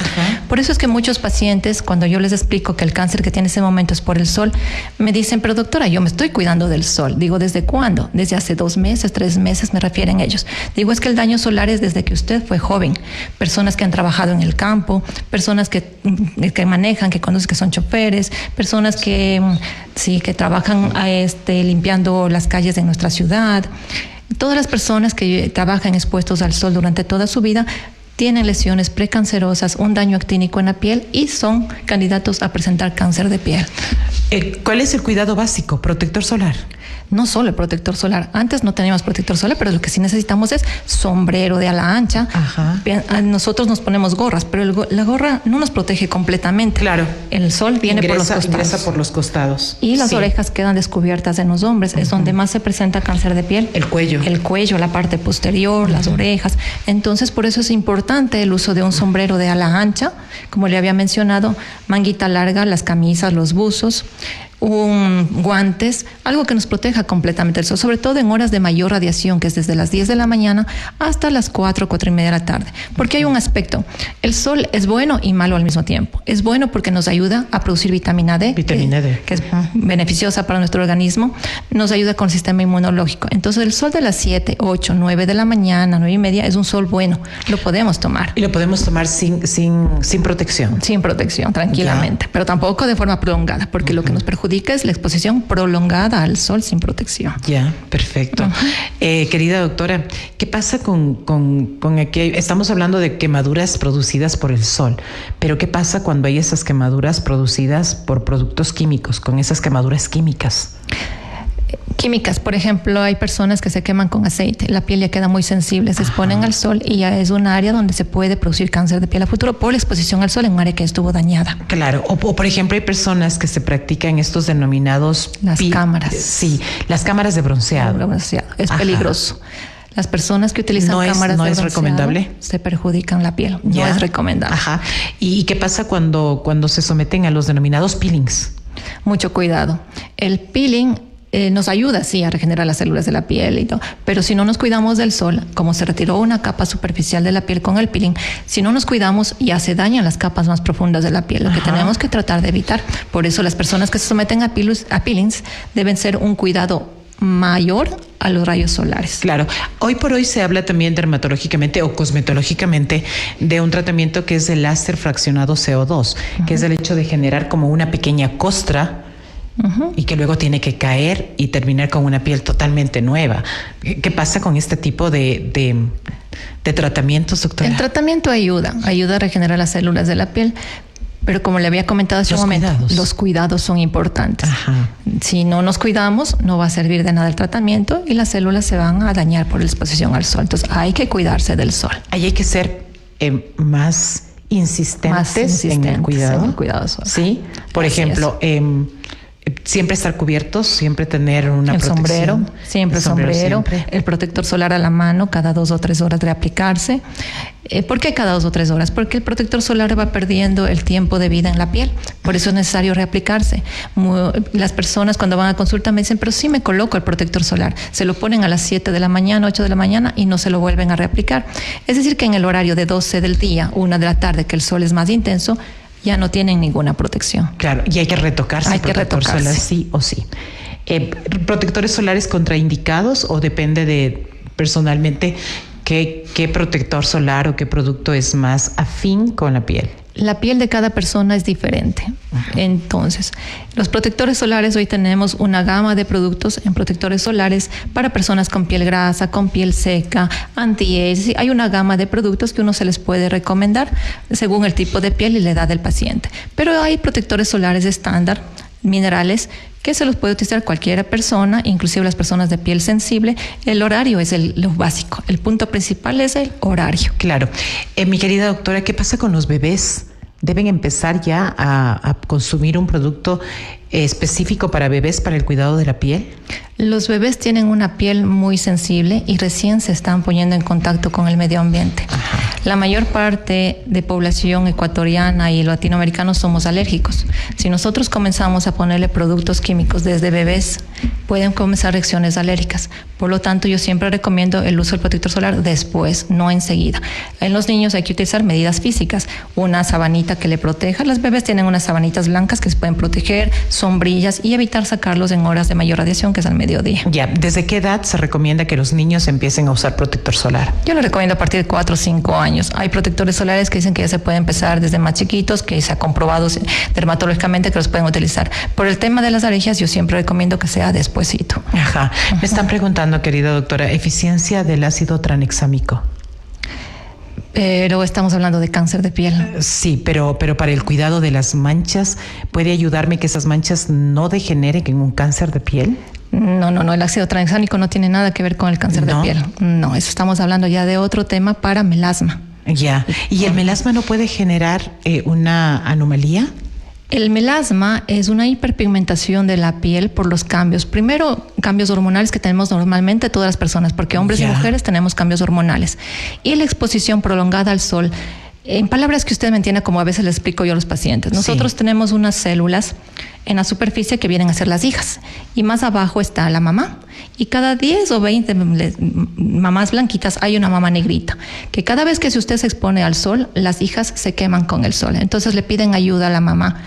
Por eso es que muchos pacientes, cuando yo les explico que el cáncer que tiene ese momento es por el sol, me dicen, pero doctora, yo me estoy cuidando del sol. Digo, ¿desde cuándo? Desde hace 2 meses, 3 meses, me refieren ellos. Digo, es que el daño solar es desde que usted fue joven. Personas que han trabajado en el campo, personas que manejan, que conducen, que son choferes, personas que trabajan limpiando las calles de nuestra ciudad. Todas las personas que trabajan expuestos al sol durante toda su vida tienen lesiones precancerosas, un daño actínico en la piel y son candidatos a presentar cáncer de piel. ¿Cuál es el cuidado básico? ¿Protector solar? No solo el protector solar. Antes no teníamos protector solar, pero lo que sí necesitamos es sombrero de ala ancha. Nosotros nos ponemos gorras, pero la gorra no nos protege completamente. Claro. El sol viene por los costados. Ingresa por los costados. Y las orejas quedan descubiertas en los hombres. Es donde más se presenta cáncer de piel. El cuello. El cuello, la parte posterior, las orejas. Entonces, por eso es importante el uso de un sombrero de ala ancha, como le había mencionado, manguita larga, las camisas, los buzos, guantes, algo que nos proteja completamente del sol, sobre todo en horas de mayor radiación, que es desde las 10 de la mañana hasta las 4:30 de la tarde. Porque hay un aspecto, el sol es bueno y malo al mismo tiempo. Es bueno porque nos ayuda a producir vitamina D, que es beneficiosa para nuestro organismo, nos ayuda con el sistema inmunológico. Entonces el sol de las 7, 8, 9 de la mañana, 9:30, es un sol bueno, lo podemos tomar. Y lo podemos tomar sin protección. Sin protección, tranquilamente, pero tampoco de forma prolongada, porque lo que nos perjudica es la exposición prolongada al sol sin protección. Ya, perfecto. Querida doctora, ¿qué pasa con aquello? Estamos hablando de quemaduras producidas por el sol, pero ¿qué pasa cuando hay esas quemaduras producidas por productos químicos, con esas quemaduras químicas? Químicas, por ejemplo, hay personas que se queman con aceite, la piel ya queda muy sensible, se exponen al sol y ya es un área donde se puede producir cáncer de piel a futuro por la exposición al sol en un área que estuvo dañada. Claro, o por ejemplo hay personas que se practican estos denominados... Las cámaras. Sí, las cámaras de bronceado. Es peligroso. Las personas que utilizan cámaras de bronceado, ¿no es recomendable? Se perjudican la piel, no es recomendable. ¿Y qué pasa cuando se someten a los denominados peelings? Mucho cuidado. El peeling nos ayuda, sí, a regenerar las células de la piel y todo, pero si no nos cuidamos del sol, como se retiró una capa superficial de la piel con el peeling, si no nos cuidamos, ya se dañan las capas más profundas de la piel, lo que tenemos que tratar de evitar. Por eso las personas que se someten a peelings deben ser un cuidado mayor a los rayos solares. Claro. Hoy por hoy se habla también dermatológicamente o cosmetológicamente de un tratamiento que es el láser fraccionado CO2, que es el hecho de generar como una pequeña costra y que luego tiene que caer y terminar con una piel totalmente nueva. ¿Qué pasa con este tipo de tratamientos, doctora? El tratamiento ayuda a regenerar las células de la piel. Pero como le había comentado hace un momento, los cuidados son importantes. Ajá. Si no nos cuidamos, no va a servir de nada el tratamiento y las células se van a dañar por la exposición al sol. Entonces hay que cuidarse del sol. Ahí hay que ser más insistentes en el cuidado solar. Sí, por ejemplo, siempre estar cubiertos, siempre tener una protección. El sombrero, el protector solar a la mano cada 2 o 3 horas de aplicarse. ¿Por qué cada 2 o 3 horas? Porque el protector solar va perdiendo el tiempo de vida en la piel. Por eso es necesario reaplicarse. Las personas cuando van a consulta me dicen, pero sí me coloco el protector solar. Se lo ponen a las 7 de la mañana, 8 de la mañana y no se lo vuelven a reaplicar. Es decir, que en el horario de 12 del día, 1 de la tarde, que el sol es más intenso, ya no tienen ninguna protección. Claro, y hay que retocarse. Solar, sí o sí. ¿Protectores solares contraindicados o depende de personalmente qué protector solar o qué producto es más afín con la piel? La piel de cada persona es diferente. Entonces, los protectores solares, hoy tenemos una gama de productos en protectores solares para personas con piel grasa, con piel seca, anti-age. Hay una gama de productos que uno se les puede recomendar según el tipo de piel y la edad del paciente. Pero hay protectores solares estándar, minerales, que se los puede utilizar cualquier persona, inclusive las personas de piel sensible. El horario es lo básico. El punto principal es el horario. Claro. Mi querida doctora, ¿qué pasa con los bebés? ¿Deben empezar ya a consumir un producto específico para bebés para el cuidado de la piel? Los bebés tienen una piel muy sensible y recién se están poniendo en contacto con el medio ambiente. Ajá. La mayor parte de población ecuatoriana y latinoamericanos somos alérgicos. Si nosotros comenzamos a ponerle productos químicos desde bebés, pueden comenzar reacciones alérgicas. Por lo tanto, yo siempre recomiendo el uso del protector solar después, no enseguida. En los niños hay que utilizar medidas físicas, una sabanita que le proteja. Los bebés tienen unas sabanitas blancas que se pueden proteger, sombrillas y evitar sacarlos en horas de mayor radiación, que es al mediodía. Ya, ¿desde qué edad se recomienda que los niños empiecen a usar protector solar? Yo lo recomiendo a partir de 4 o 5 años. Hay protectores solares que dicen que ya se puede empezar desde más chiquitos, que se ha comprobado dermatológicamente que los pueden utilizar. Por el tema de las alergias, yo siempre recomiendo que sea despuesito. Ajá. Me están preguntando, querida doctora, eficiencia del ácido tranexámico. Pero estamos hablando de cáncer de piel. Sí, pero para el cuidado de las manchas, ¿puede ayudarme que esas manchas no degeneren en un cáncer de piel? No, el ácido tranexámico no tiene nada que ver con el cáncer de piel. No, eso estamos hablando ya de otro tema para melasma. Ya. ¿Y el melasma no puede generar una anomalía? El melasma es una hiperpigmentación de la piel por los cambios. Primero, cambios hormonales que tenemos normalmente todas las personas, porque hombres y mujeres tenemos cambios hormonales. Y la exposición prolongada al sol. En palabras que usted me entienda, como a veces le explico yo a los pacientes. Nosotros tenemos unas células en la superficie que vienen a ser las hijas. Y más abajo está la mamá. Y cada 10 o 20 mamás blanquitas hay una mamá negrita. Que cada vez que usted se expone al sol, las hijas se queman con el sol. Entonces le piden ayuda a la mamá.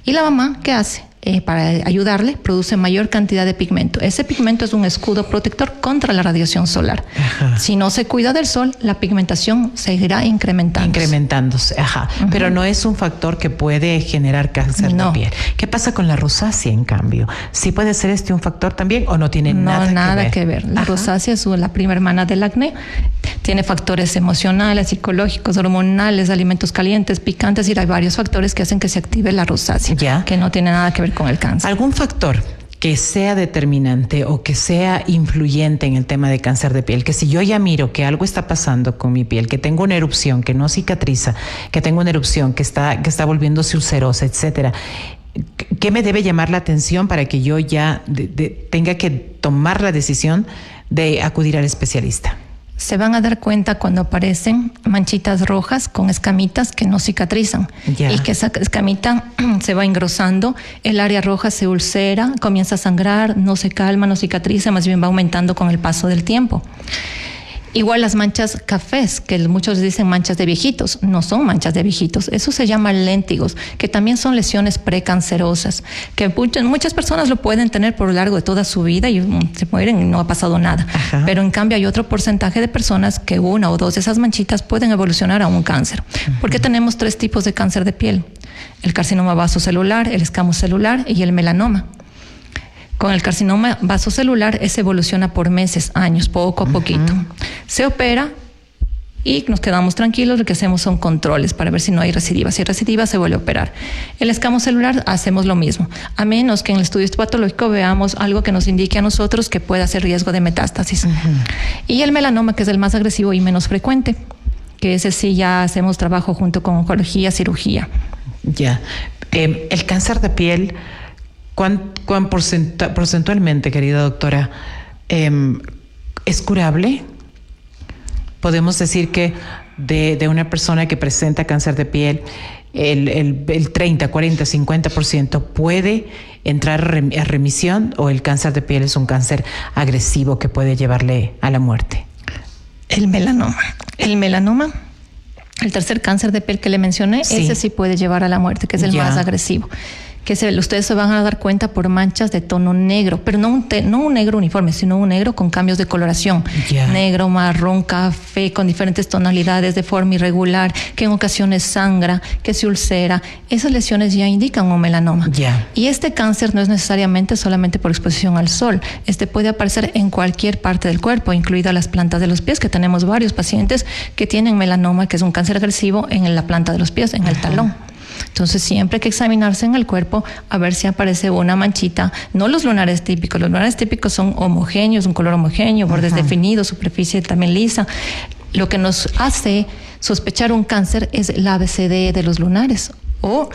¿Y la mamá qué hace? Para ayudarle, produce mayor cantidad de pigmento. Ese pigmento es un escudo protector contra la radiación solar. Ajá. Si no se cuida del sol, la pigmentación seguirá incrementándose. Ajá. Pero no es un factor que puede generar cáncer de piel. ¿Qué pasa con la rosácea, en cambio? ¿Sí puede ser un factor también o no tiene nada que ver? La rosácea es la prima hermana del acné. Tiene factores emocionales, psicológicos, hormonales, alimentos calientes, picantes, y hay varios factores que hacen que se active la rosácea, que no tiene nada que ver con el cáncer. ¿Algún factor que sea determinante o que sea influyente en el tema de cáncer de piel? Que si yo ya miro que algo está pasando con mi piel, que tengo una erupción que no cicatriza, que tengo una erupción que está volviéndose ulcerosa, etcétera, ¿qué me debe llamar la atención para que yo ya tenga que tomar la decisión de acudir al especialista? Se van a dar cuenta cuando aparecen manchitas rojas con escamitas que no cicatrizan y que esa escamita se va engrosando, el área roja se ulcera, comienza a sangrar, no se calma, no cicatriza, más bien va aumentando con el paso del tiempo. Igual las manchas cafés, que muchos dicen manchas de viejitos, no son manchas de viejitos, eso se llama léntigos, que también son lesiones precancerosas, que muchas personas lo pueden tener por lo largo de toda su vida y se mueren y no ha pasado nada. Ajá. Pero en cambio hay otro porcentaje de personas que 1 o 2 de esas manchitas pueden evolucionar a un cáncer, porque tenemos 3 tipos de cáncer de piel: el carcinoma vasocelular, el escamocelular y el melanoma. Con el carcinoma vasocelular, ese evoluciona por meses, años, poco a poquito. Se opera y nos quedamos tranquilos. Lo que hacemos son controles para ver si no hay recidiva. Si hay recidiva, se vuelve a operar. El escamocelular hacemos lo mismo, a menos que en el estudio patológico veamos algo que nos indique a nosotros que pueda ser riesgo de metástasis. Y el melanoma, que es el más agresivo y menos frecuente, que ese sí ya hacemos trabajo junto con oncología, cirugía. Ya. El cáncer de piel, ¿cuán porcentualmente, querida doctora, es curable? Podemos decir que de una persona que presenta cáncer de piel, el 30, 40, 50% puede entrar a remisión, o el cáncer de piel es un cáncer agresivo que puede llevarle a la muerte. El melanoma, el tercer cáncer de piel que le mencioné, sí, ese sí puede llevar a la muerte, que es el más agresivo. Que ustedes se van a dar cuenta por manchas de tono negro, pero no un negro uniforme, sino un negro con cambios de coloración. Negro, marrón, café, con diferentes tonalidades, de forma irregular, que en ocasiones sangra, que se ulcera. Esas lesiones ya indican un melanoma. Y este cáncer no es necesariamente solamente por exposición al sol. Este puede aparecer en cualquier parte del cuerpo, incluidas las plantas de los pies, que tenemos varios pacientes que tienen melanoma, que es un cáncer agresivo en la planta de los pies, en el talón. Entonces siempre hay que examinarse en el cuerpo a ver si aparece una manchita. No los lunares típicos. Los lunares típicos son homogéneos, un color homogéneo, bordes definidos, superficie también lisa. Lo que nos hace sospechar un cáncer es la ABCD de los lunares, o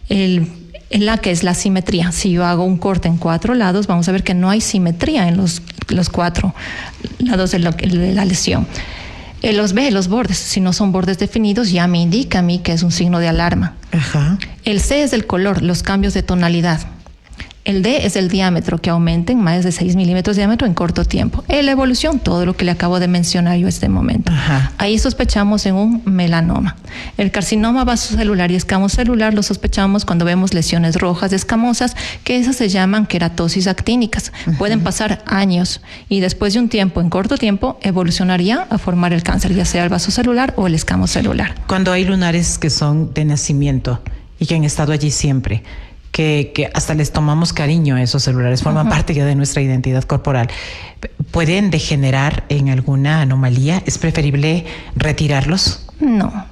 la que es la simetría. Si yo hago un corte en 4 lados, vamos a ver que no hay simetría en los 4 lados de la lesión. Los bordes, si no son bordes definidos, ya me indica a mí que es un signo de alarma. El C es el color, los cambios de tonalidad. El D es el diámetro, que aumenta en más de 6 milímetros de diámetro en corto tiempo. La evolución, todo lo que le acabo de mencionar yo en este momento. Ahí sospechamos en un melanoma. El carcinoma vasocelular y escamocelular lo sospechamos cuando vemos lesiones rojas escamosas, que esas se llaman queratosis actínicas. Pueden pasar años y después de un tiempo, en corto tiempo, evolucionaría a formar el cáncer, ya sea el vasocelular o el escamocelular. Cuando hay lunares que son de nacimiento y que han estado allí siempre, que hasta les tomamos cariño a esos celulares, forman parte ya de nuestra identidad corporal, ¿pueden degenerar en alguna anomalía? ¿Es preferible retirarlos? No.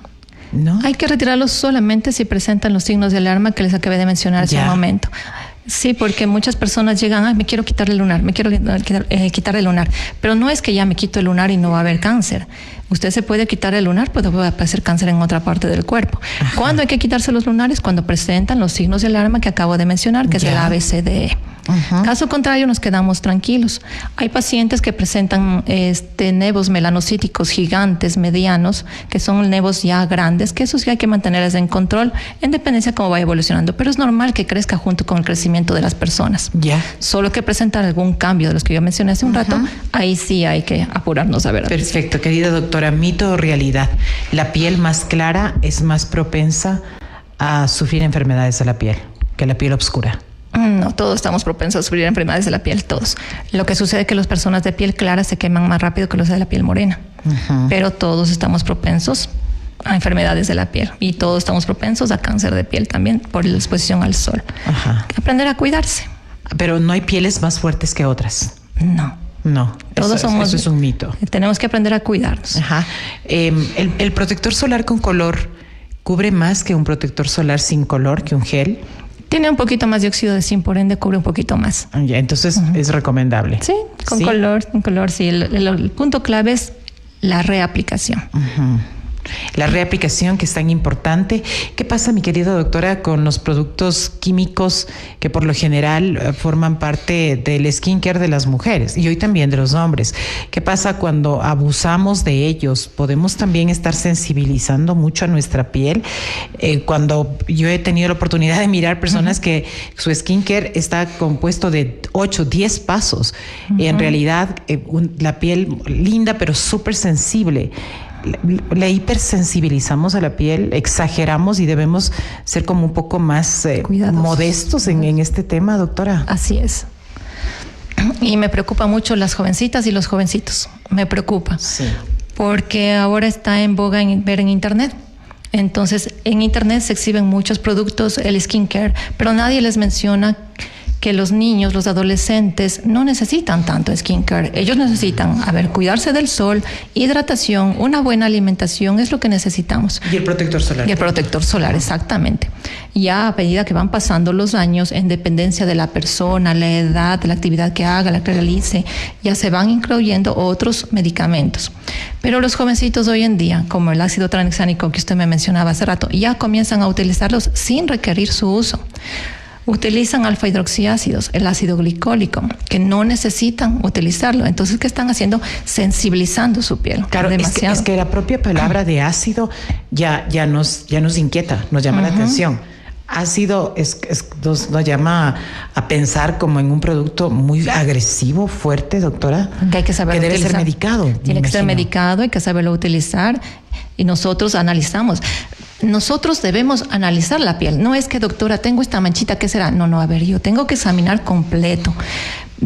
Hay que retirarlos solamente si presentan los signos de alarma que les acabé de mencionar hace un momento. Sí, porque muchas personas llegan, me quiero quitar el lunar, quitar el lunar. Pero no es que ya me quito el lunar y no va a haber cáncer. Usted se puede quitar el lunar, puede aparecer cáncer en otra parte del cuerpo. ¿Cuándo hay que quitarse los lunares? Cuando presentan los signos de alarma que acabo de mencionar, que es el ABCDE. Caso contrario, nos quedamos tranquilos. Hay pacientes que presentan nevos melanocíticos gigantes, medianos, que son nevos ya grandes, que esos sí hay que mantenerlos en control, en dependencia de cómo va evolucionando. Pero es normal que crezca junto con el crecimiento de las personas. Solo que presentar algún cambio de los que yo mencioné hace un rato, ahí sí hay que apurarnos a ver. Perfecto, querida doctora. ¿Mito o realidad? ¿La piel más clara es más propensa a sufrir enfermedades de la piel que la piel oscura? No, todos estamos propensos a sufrir enfermedades de la piel, todos. Lo que sucede es que las personas de piel clara se queman más rápido que los de la piel morena. Pero todos estamos propensos a enfermedades de la piel y todos estamos propensos a cáncer de piel también por la exposición al sol. Aprender a cuidarse. Pero no hay pieles más fuertes que otras. No, eso es un mito. Tenemos que aprender a cuidarnos. ¿El protector solar con color cubre más que un protector solar sin color, que un gel? Tiene un poquito más de óxido de zinc, por ende cubre un poquito más. Entonces es recomendable. Sí, con color, sí. El punto clave es la reaplicación. La reaplicación, que es tan importante. ¿Qué pasa, mi querida doctora, con los productos químicos que por lo general forman parte del skincare de las mujeres y hoy también de los hombres? ¿Qué pasa cuando abusamos de ellos? ¿Podemos también estar sensibilizando mucho a nuestra piel? Cuando yo he tenido la oportunidad de mirar personas que su skincare está compuesto de 8, 10 pasos. En realidad, la piel linda, pero súper sensible. La hipersensibilizamos a la piel, exageramos y debemos ser como un poco más modestos en este tema, doctora. Así es. Y me preocupa mucho las jovencitas y los jovencitos. Me preocupa. Sí. Porque ahora está en boga ver en internet. Entonces, en internet se exhiben muchos productos, el skincare, pero nadie les menciona que los niños, los adolescentes no necesitan tanto skincare. Ellos necesitan, cuidarse del sol, hidratación, una buena alimentación, es lo que necesitamos. Y el protector solar. Y el protector solar, exactamente. Ya a medida que van pasando los años, en dependencia de la persona, la edad, la actividad que haga, la que realice, ya se van incluyendo otros medicamentos. Pero los jovencitos hoy en día, como el ácido tranexámico que usted me mencionaba hace rato, ya comienzan a utilizarlos sin requerir su uso. Utilizan alfa-hidroxiácidos, el ácido glicólico, que no necesitan utilizarlo. Entonces, ¿qué están haciendo? Sensibilizando su piel. Claro, es que la propia palabra de ácido ya nos inquieta, nos llama la atención. Ácido nos llama a pensar como en un producto muy agresivo, fuerte, doctora. Que hay que saber que utilizar. Debe ser medicado. Tiene que ser medicado, hay que saberlo utilizar. Y nosotros analizamos. Nosotros debemos analizar la piel. No es que, doctora, tengo esta manchita, ¿qué será? No, yo tengo que examinar completo.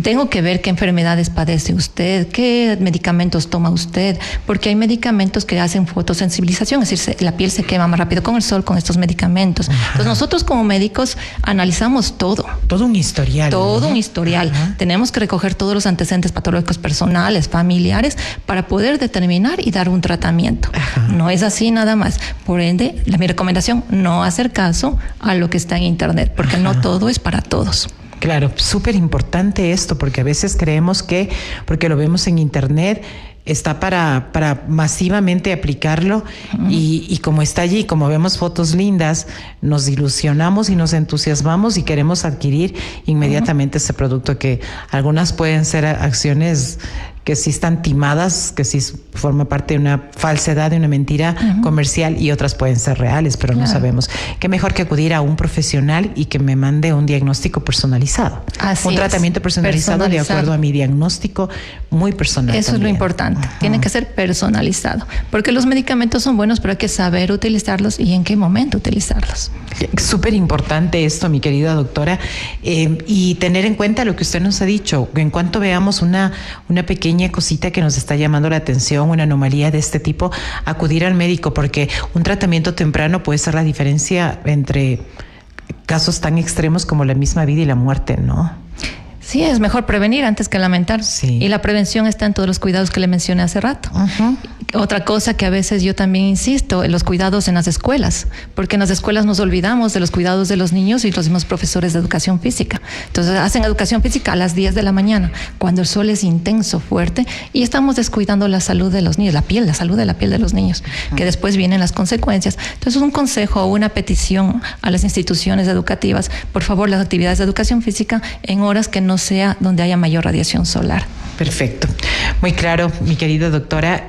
Tengo que ver qué enfermedades padece usted, qué medicamentos toma usted, porque hay medicamentos que hacen fotosensibilización, es decir, la piel se quema más rápido con el sol con estos medicamentos. Ajá. Entonces nosotros como médicos analizamos todo. Todo un historial. Todo un historial. Ajá. Tenemos que recoger todos los antecedentes patológicos personales, familiares, para poder determinar y dar un tratamiento. Ajá. No es así nada más. Por ende, mi recomendación, no hacer caso a lo que está en internet, porque Ajá. no todo es para todos. Claro, súper importante esto, porque a veces creemos que, porque lo vemos en internet, está para masivamente aplicarlo y como está allí, como vemos fotos lindas, nos ilusionamos y nos entusiasmamos y queremos adquirir inmediatamente ese producto, que algunas pueden ser acciones que sí están timadas, que sí forma parte de una falsedad, de una mentira comercial, y otras pueden ser reales, pero no sabemos. Qué mejor que acudir a un profesional y que me mande un diagnóstico personalizado. Así un es. Tratamiento personalizado de acuerdo a mi diagnóstico, muy personal. Eso también es lo importante. Ajá. Tiene que ser personalizado, porque los medicamentos son buenos, pero hay que saber utilizarlos y en qué momento utilizarlos. Súper importante esto, mi querida doctora, y tener en cuenta lo que usted nos ha dicho. En cuanto veamos una pequeña cosita que nos está llamando la atención, una anomalía de este tipo, acudir al médico, porque un tratamiento temprano puede ser la diferencia entre casos tan extremos como la misma vida y la muerte, ¿no? Sí, es mejor prevenir antes que lamentar. Sí. Y la prevención está en todos los cuidados que le mencioné hace rato. Otra cosa que a veces yo también insisto, en los cuidados en las escuelas, porque en las escuelas nos olvidamos de los cuidados de los niños y los mismos profesores de educación física. Entonces hacen educación física a las 10 de la mañana, cuando el sol es intenso, fuerte, y estamos descuidando la salud de los niños, la salud de la piel de los niños, que después vienen las consecuencias. Entonces un consejo o una petición a las instituciones educativas, por favor, las actividades de educación física en horas que no sea donde haya mayor radiación solar. Perfecto. Muy claro, mi querida doctora.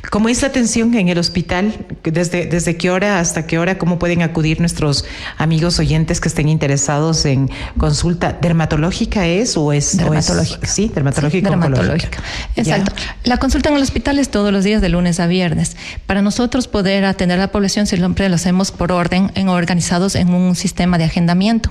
¿Cómo es la atención en el hospital? ¿Desde qué hora hasta qué hora? ¿Cómo pueden acudir nuestros amigos oyentes que estén interesados en consulta dermatológica o es dermatológica? Sí, dermatológica. Sí, dermatológica. Exacto. ¿Ya? La consulta en el hospital es todos los días de lunes a viernes. Para nosotros poder atender a la población siempre lo hacemos por orden, organizados en un sistema de agendamiento.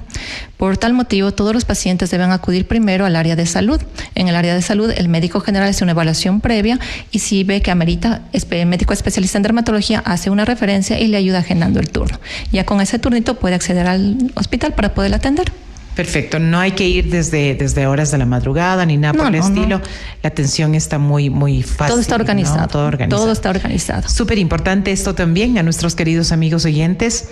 Por tal motivo, todos los pacientes deben acudir primero al área de salud. En el área de salud, el médico general hace una evaluación previa y si ve que amerita, el médico especialista en dermatología hace una referencia y le ayuda agendando el turno. Ya con ese turnito puede acceder al hospital para poder atender. Perfecto, no hay que ir desde horas de la madrugada ni nada por el estilo. La atención está muy fácil. Todo está organizado. ¿No? Todo está organizado. Súper importante esto también a nuestros queridos amigos oyentes.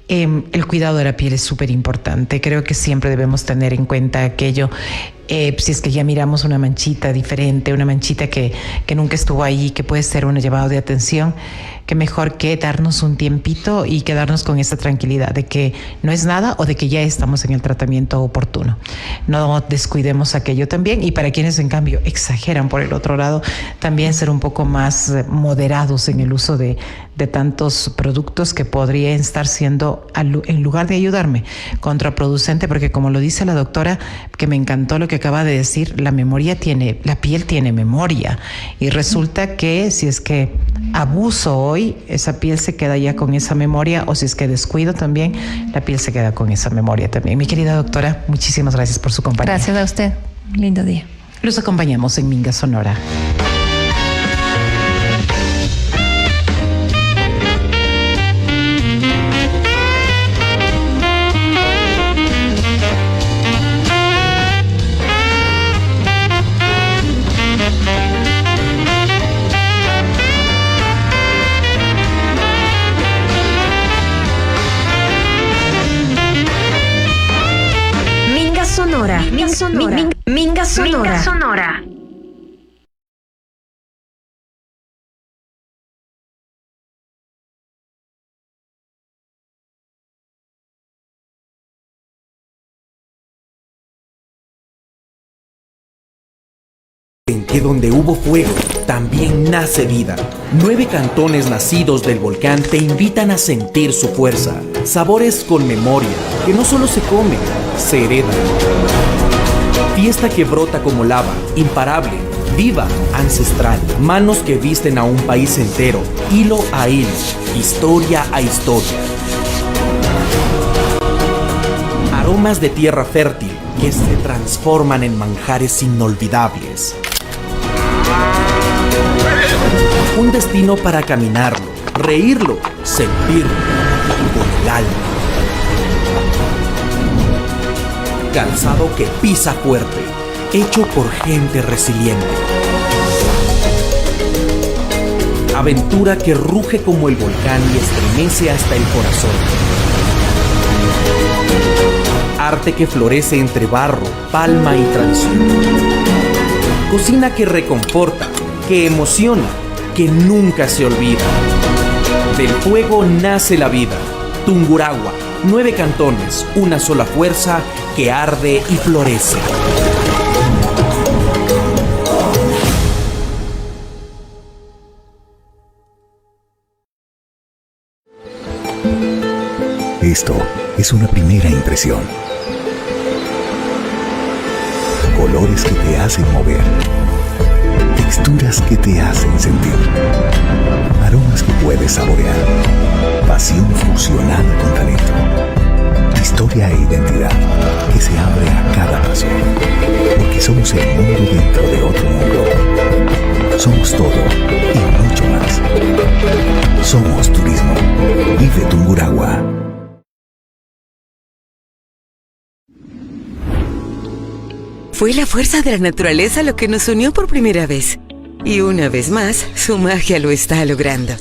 El cuidado de la piel es súper importante. Creo que siempre debemos tener en cuenta aquello. si es que ya miramos una manchita diferente, una manchita que nunca estuvo ahí, que puede ser un llamado de atención, que mejor que darnos un tiempito y quedarnos con esa tranquilidad de que no es nada o de que ya estamos en el tratamiento oportuno. No descuidemos aquello también, y para quienes en cambio exageran por el otro lado, también ser un poco más moderados en el uso de tantos productos que podrían estar siendo, en lugar de ayudarme, contraproducente, porque como lo dice la doctora, que me encantó lo que acaba de decir, la piel tiene memoria, y resulta que si es que abuso hoy, esa piel se queda ya con esa memoria, o si es que descuido también, la piel se queda con esa memoria también. Mi querida doctora, muchísimas gracias por su compañía. Gracias a usted. Lindo día. Los acompañamos en Minga Sonora. Minga Sonora. En que donde hubo fuego, también nace vida. 9 cantones nacidos del volcán te invitan a sentir su fuerza. Sabores con memoria, que no solo se comen, se heredan. Fiesta que brota como lava, imparable, viva, ancestral. Manos que visten a un país entero, hilo a hilo, historia a historia. Aromas de tierra fértil que se transforman en manjares inolvidables. Un destino para caminarlo, reírlo, sentirlo, con el alma. Calzado que pisa fuerte, hecho por gente resiliente. Aventura que ruge como el volcán y estremece hasta el corazón. Arte que florece entre barro, palma y tradición. Cocina que reconforta, que emociona, que nunca se olvida. Del fuego nace la vida. Tungurahua, 9 cantones, una sola fuerza que arde y florece. Esto es una primera impresión. Colores que te hacen mover. Texturas que te hacen sentir. Aromas que puedes saborear. Pasión fusionada con talento. Historia e identidad que se abre a cada paso. Porque somos el mundo dentro de otro mundo. Somos todo y mucho más. Somos turismo. Vive Tungurahua. Fue la fuerza de la naturaleza lo que nos unió por primera vez. Y una vez más, su magia lo está logrando.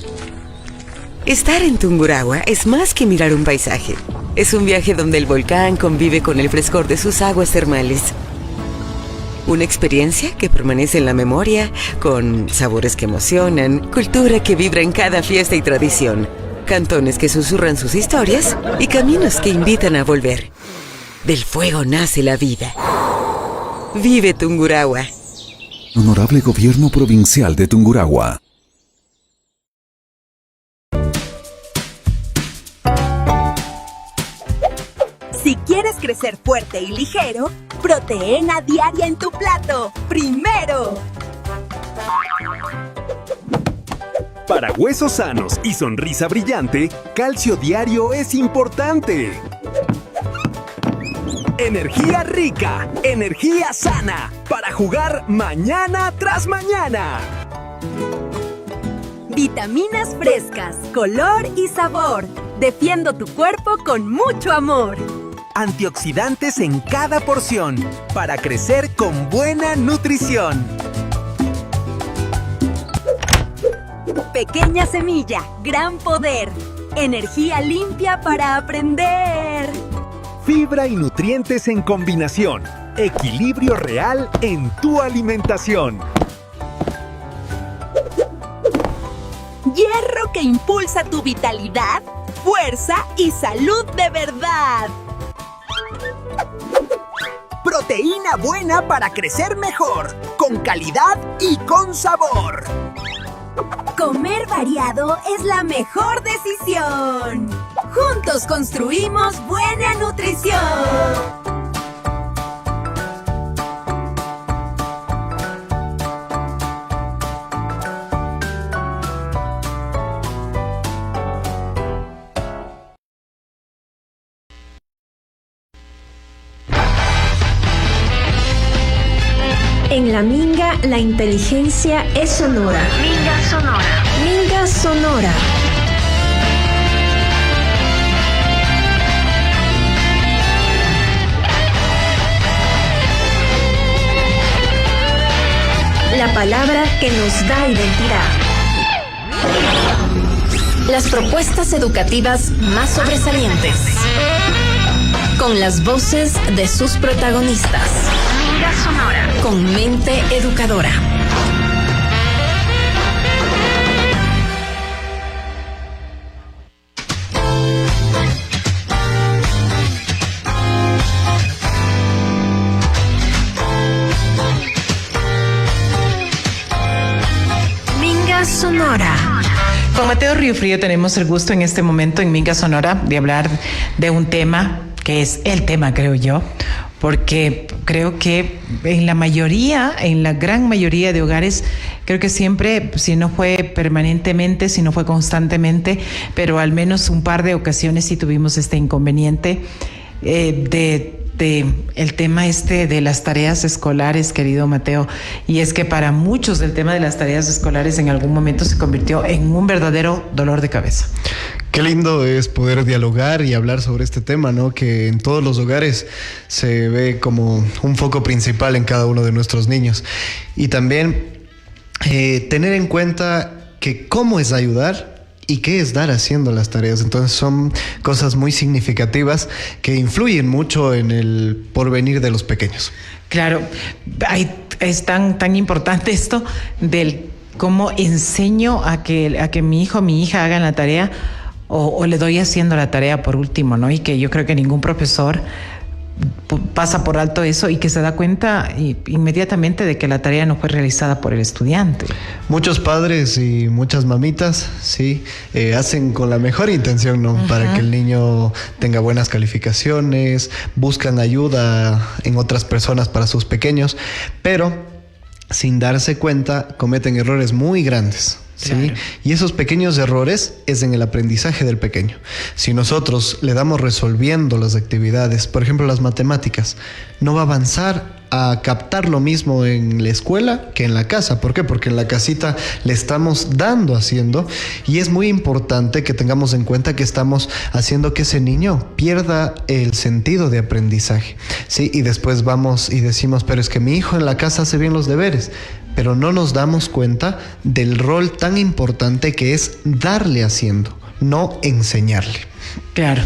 Estar en Tungurahua es más que mirar un paisaje. Es un viaje donde el volcán convive con el frescor de sus aguas termales. Una experiencia que permanece en la memoria, con sabores que emocionan, cultura que vibra en cada fiesta y tradición, cantones que susurran sus historias y caminos que invitan a volver. Del fuego nace la vida. Vive Tungurahua. Honorable Gobierno Provincial de Tungurahua. Si quieres crecer fuerte y ligero, proteína diaria en tu plato. Primero. Para huesos sanos y sonrisa brillante, calcio diario es importante. Energía rica, energía sana, para jugar mañana tras mañana. Vitaminas frescas, color y sabor. Defiendo tu cuerpo con mucho amor. Antioxidantes en cada porción, para crecer con buena nutrición. Pequeña semilla, gran poder. Energía limpia para aprender. Fibra y nutrientes en combinación, Equilibrio real en tu alimentación. Hierro que impulsa tu vitalidad, fuerza y salud de verdad. Proteína buena para crecer mejor, con calidad y con sabor. Comer variado es la mejor decisión. Juntos construimos buena nutrición. En la Minga, la inteligencia es sonora. Minga Sonora. Minga Sonora. La palabra que nos da identidad. Las propuestas educativas más sobresalientes. Con las voces de sus protagonistas. Minga Sonora. Con mente educadora. Minga Sonora. Con Mateo Riofrío tenemos el gusto en este momento en Minga Sonora de hablar de un tema que es el tema, creo yo, porque creo que en la gran mayoría de hogares, creo que siempre, si no fue permanentemente, si no fue constantemente, pero al menos un par de ocasiones sí tuvimos este inconveniente de el tema de las tareas escolares, querido Mateo, y es que para muchos el tema de las tareas escolares en algún momento se convirtió en un verdadero dolor de cabeza. Qué lindo es poder dialogar y hablar sobre este tema, ¿no? Que en todos los hogares se ve como un foco principal en cada uno de nuestros niños. Y también tener en cuenta que cómo es ayudar y qué es dar haciendo las tareas. Entonces son cosas muy significativas que influyen mucho en el porvenir de los pequeños. Claro, es tan importante esto del cómo enseño a que mi hijo o mi hija hagan la tarea o le doy haciendo la tarea por último, ¿no? Y que yo creo que ningún profesor pasa por alto eso y que se da cuenta inmediatamente de que la tarea no fue realizada por el estudiante. Muchos padres y muchas mamitas, sí, hacen con la mejor intención, ¿no? Para que el niño tenga buenas calificaciones, buscan ayuda en otras personas para sus pequeños, pero sin darse cuenta cometen errores muy grandes. ¿Sí? Claro. Y esos pequeños errores es en el aprendizaje del pequeño. Si nosotros le damos resolviendo las actividades, por ejemplo las matemáticas, no va a avanzar a captar lo mismo en la escuela que en la casa. ¿Por qué? Porque en la casita le estamos dando haciendo, y es muy importante que tengamos en cuenta que estamos haciendo que ese niño pierda el sentido de aprendizaje, ¿sí? Y después vamos y decimos, pero es que mi hijo en la casa hace bien los deberes, pero no nos damos cuenta del rol tan importante que es darle haciendo, no enseñarle. Claro.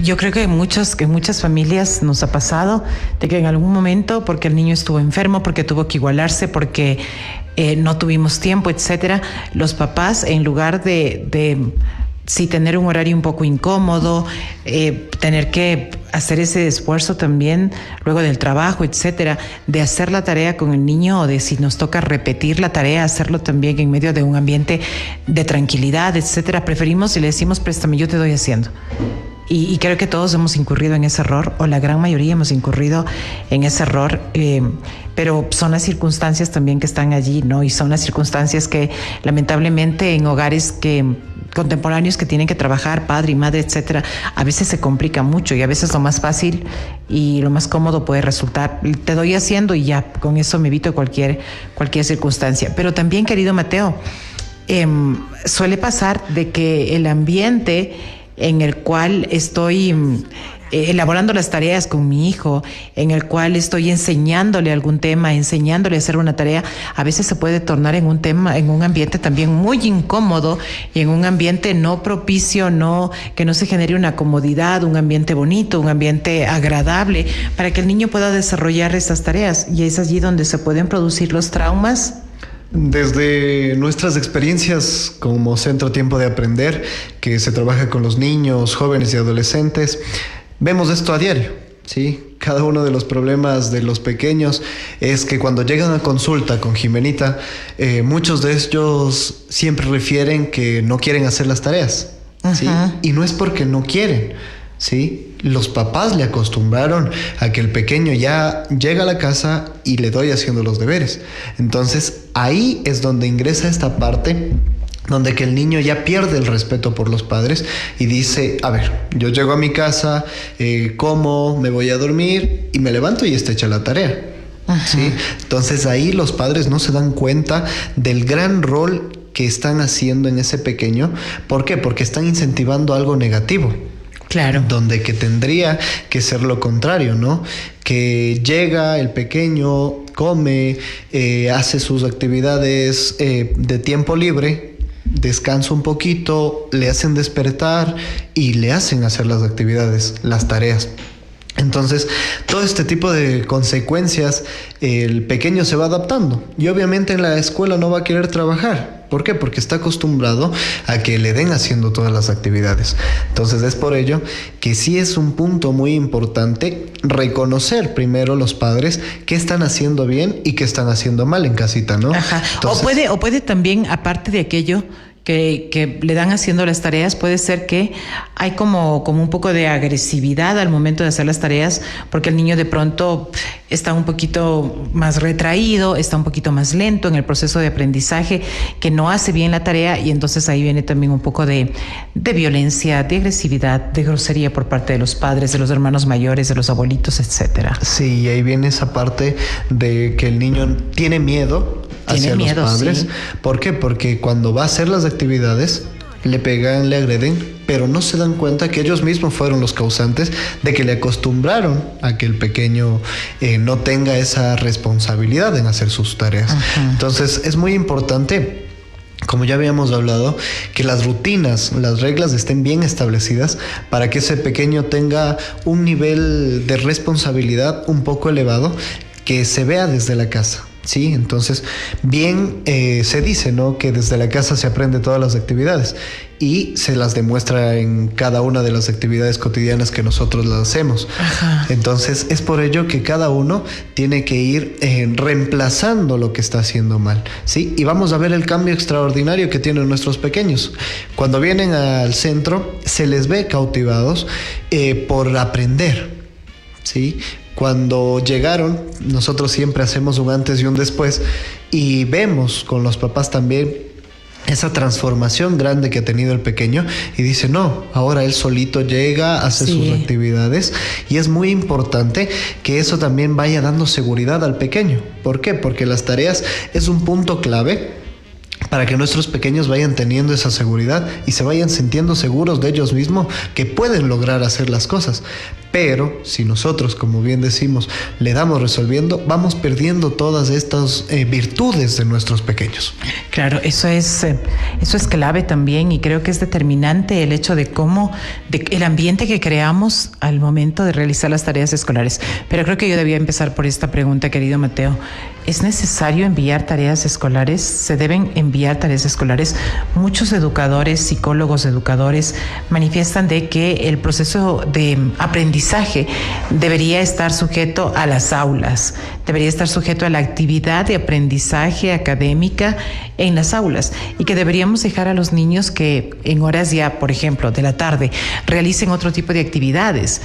Yo creo que en muchas familias nos ha pasado de que en algún momento, porque el niño estuvo enfermo, porque tuvo que igualarse, porque no tuvimos tiempo, etcétera, los papás, en lugar de sí tener un horario un poco incómodo, tener que hacer ese esfuerzo también luego del trabajo, etcétera, de hacer la tarea con el niño, o de si nos toca repetir la tarea, hacerlo también en medio de un ambiente de tranquilidad, etcétera. Preferimos y le decimos, préstame, yo te doy haciendo. Y creo que todos hemos incurrido en ese error, o la gran mayoría hemos incurrido en ese error, pero son las circunstancias también que están allí, ¿no? Y son las circunstancias que lamentablemente en hogares contemporáneos que tienen que trabajar, padre y madre, etcétera, a veces se complica mucho, y a veces lo más fácil y lo más cómodo puede resultar, te doy haciendo y ya, con eso me evito cualquier circunstancia. Pero también, querido Mateo, suele pasar de que el ambiente en el cual estoy elaborando las tareas con mi hijo, en el cual estoy enseñándole algún tema, enseñándole a hacer una tarea, a veces se puede tornar en un ambiente también muy incómodo y en un ambiente no propicio, que no se genere una comodidad, un ambiente bonito, un ambiente agradable para que el niño pueda desarrollar estas tareas. Y es allí donde se pueden producir los traumas. Desde nuestras experiencias como Centro Tiempo de Aprender, que se trabaja con los niños, jóvenes y adolescentes, vemos esto a diario, ¿sí? Cada uno de los problemas de los pequeños es que cuando llegan a consulta con Jimenita, muchos de ellos siempre refieren que no quieren hacer las tareas, ¿sí? Y no es porque no quieren, ¿sí? Los papás le acostumbraron a que el pequeño ya llega a la casa y le doy haciendo los deberes. Entonces ahí es donde ingresa esta parte donde que el niño ya pierde el respeto por los padres y dice, a ver, yo llego a mi casa, como, me voy a dormir y me levanto y está hecha la tarea. ¿Sí? Entonces ahí los padres no se dan cuenta del gran rol que están haciendo en ese pequeño. ¿Por qué? Porque están incentivando algo negativo. Claro. Donde que tendría que ser lo contrario, ¿no? Que llega el pequeño, come, hace sus actividades de tiempo libre, descansa un poquito, le hacen despertar y le hacen hacer las actividades, las tareas. Entonces, todo este tipo de consecuencias, el pequeño se va adaptando y obviamente en la escuela no va a querer trabajar. ¿Por qué? Porque está acostumbrado a que le den haciendo todas las actividades. Entonces es por ello que sí es un punto muy importante reconocer primero los padres qué están haciendo bien y qué están haciendo mal en casita, ¿no? Ajá. Entonces, O puede también, aparte de aquello que le dan haciendo las tareas, puede ser que hay como un poco de agresividad al momento de hacer las tareas, porque el niño de pronto está un poquito más retraído, está un poquito más lento en el proceso de aprendizaje, que no hace bien la tarea, y entonces ahí viene también un poco de violencia, de agresividad, de grosería por parte de los padres, de los hermanos mayores, de los abuelitos, etcétera. Sí, y ahí viene esa parte de que el niño tiene miedo hacia los padres. Sí. ¿Por qué? Porque cuando va a hacer las actividades, le pegan, le agreden, pero no se dan cuenta que ellos mismos fueron los causantes de que le acostumbraron a que el pequeño no tenga esa responsabilidad en hacer sus tareas. Ajá. Entonces es muy importante, como ya habíamos hablado, que las rutinas, las reglas estén bien establecidas para que ese pequeño tenga un nivel de responsabilidad un poco elevado que se vea desde la casa. Sí, entonces bien se dice, ¿no?, que desde la casa se aprende todas las actividades y se las demuestra en cada una de las actividades cotidianas que nosotros las hacemos. Ajá. Entonces es por ello que cada uno tiene que ir reemplazando lo que está haciendo mal, ¿sí? Y vamos a ver el cambio extraordinario que tienen nuestros pequeños. Cuando vienen al centro se les ve cautivados por aprender, ¿sí? Cuando llegaron, nosotros siempre hacemos un antes y un después y vemos con los papás también esa transformación grande que ha tenido el pequeño y dice, no, ahora él solito llega, hace sus actividades, y es muy importante que eso también vaya dando seguridad al pequeño. ¿Por qué? Porque las tareas es un punto clave para que nuestros pequeños vayan teniendo esa seguridad y se vayan sintiendo seguros de ellos mismos que pueden lograr hacer las cosas. Pero si nosotros, como bien decimos, le damos resolviendo, vamos perdiendo todas estas virtudes de nuestros pequeños. Claro, eso es clave también, y creo que es determinante el hecho de el ambiente que creamos al momento de realizar las tareas escolares. Pero creo que yo debía empezar por esta pregunta, querido Mateo. ¿Es necesario enviar tareas escolares? ¿Se deben enviar tareas escolares? Muchos educadores, psicólogos, educadores manifiestan de que el proceso de aprendizaje debería estar sujeto a las aulas, debería estar sujeto a la actividad de aprendizaje académica en las aulas, y que deberíamos dejar a los niños que en horas ya, por ejemplo, de la tarde, realicen otro tipo de actividades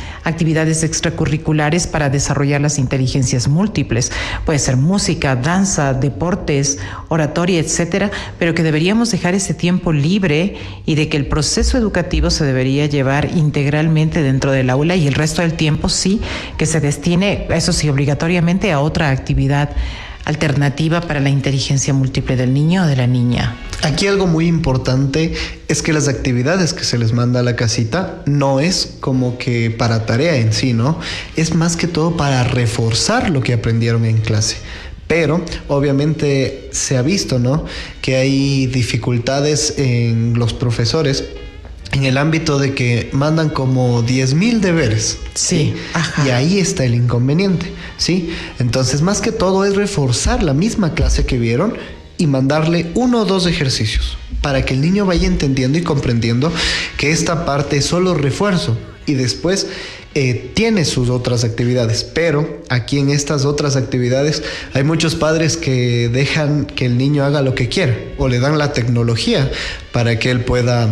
extracurriculares para desarrollar las inteligencias múltiples. Puede ser música, danza, deportes, oratoria, etcétera, pero que deberíamos dejar ese tiempo libre y de que el proceso educativo se debería llevar integralmente dentro del aula, y el resto del tiempo sí que se destine, eso sí, obligatoriamente a otra actividad alternativa para la inteligencia múltiple del niño o de la niña. Aquí algo muy importante es que las actividades que se les manda a la casita no es como que para tarea en sí, ¿no? Es más que todo para reforzar lo que aprendieron en clase. Pero obviamente se ha visto, ¿no?, que hay dificultades en los profesores en el ámbito de que mandan como 10,000 deberes. Sí. Ajá. Y ahí está el inconveniente, ¿sí? Entonces, más que todo es reforzar la misma clase que vieron y mandarle 1 o 2 ejercicios para que el niño vaya entendiendo y comprendiendo que esta parte es solo refuerzo y después tiene sus otras actividades. Pero aquí en estas otras actividades hay muchos padres que dejan que el niño haga lo que quiera o le dan la tecnología para que él pueda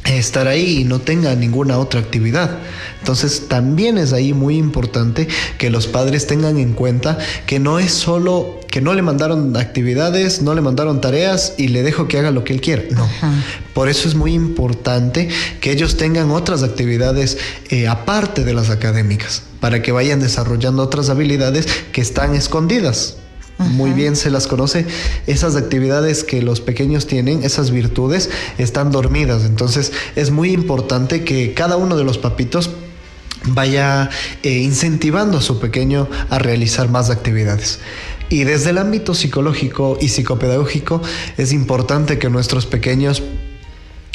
estar ahí y no tenga ninguna otra actividad. Entonces también es ahí muy importante que los padres tengan en cuenta que no es solo que no le mandaron actividades, no le mandaron tareas y le dejo que haga lo que él quiera. No. Ajá. Por eso es muy importante que ellos tengan otras actividades aparte de las académicas, para que vayan desarrollando otras habilidades que están escondidas. Muy bien se las conoce, esas actividades que los pequeños tienen, esas virtudes, están dormidas. Entonces es muy importante que cada uno de los papitos vaya incentivando a su pequeño a realizar más actividades. Y desde el ámbito psicológico y psicopedagógico es importante que nuestros pequeños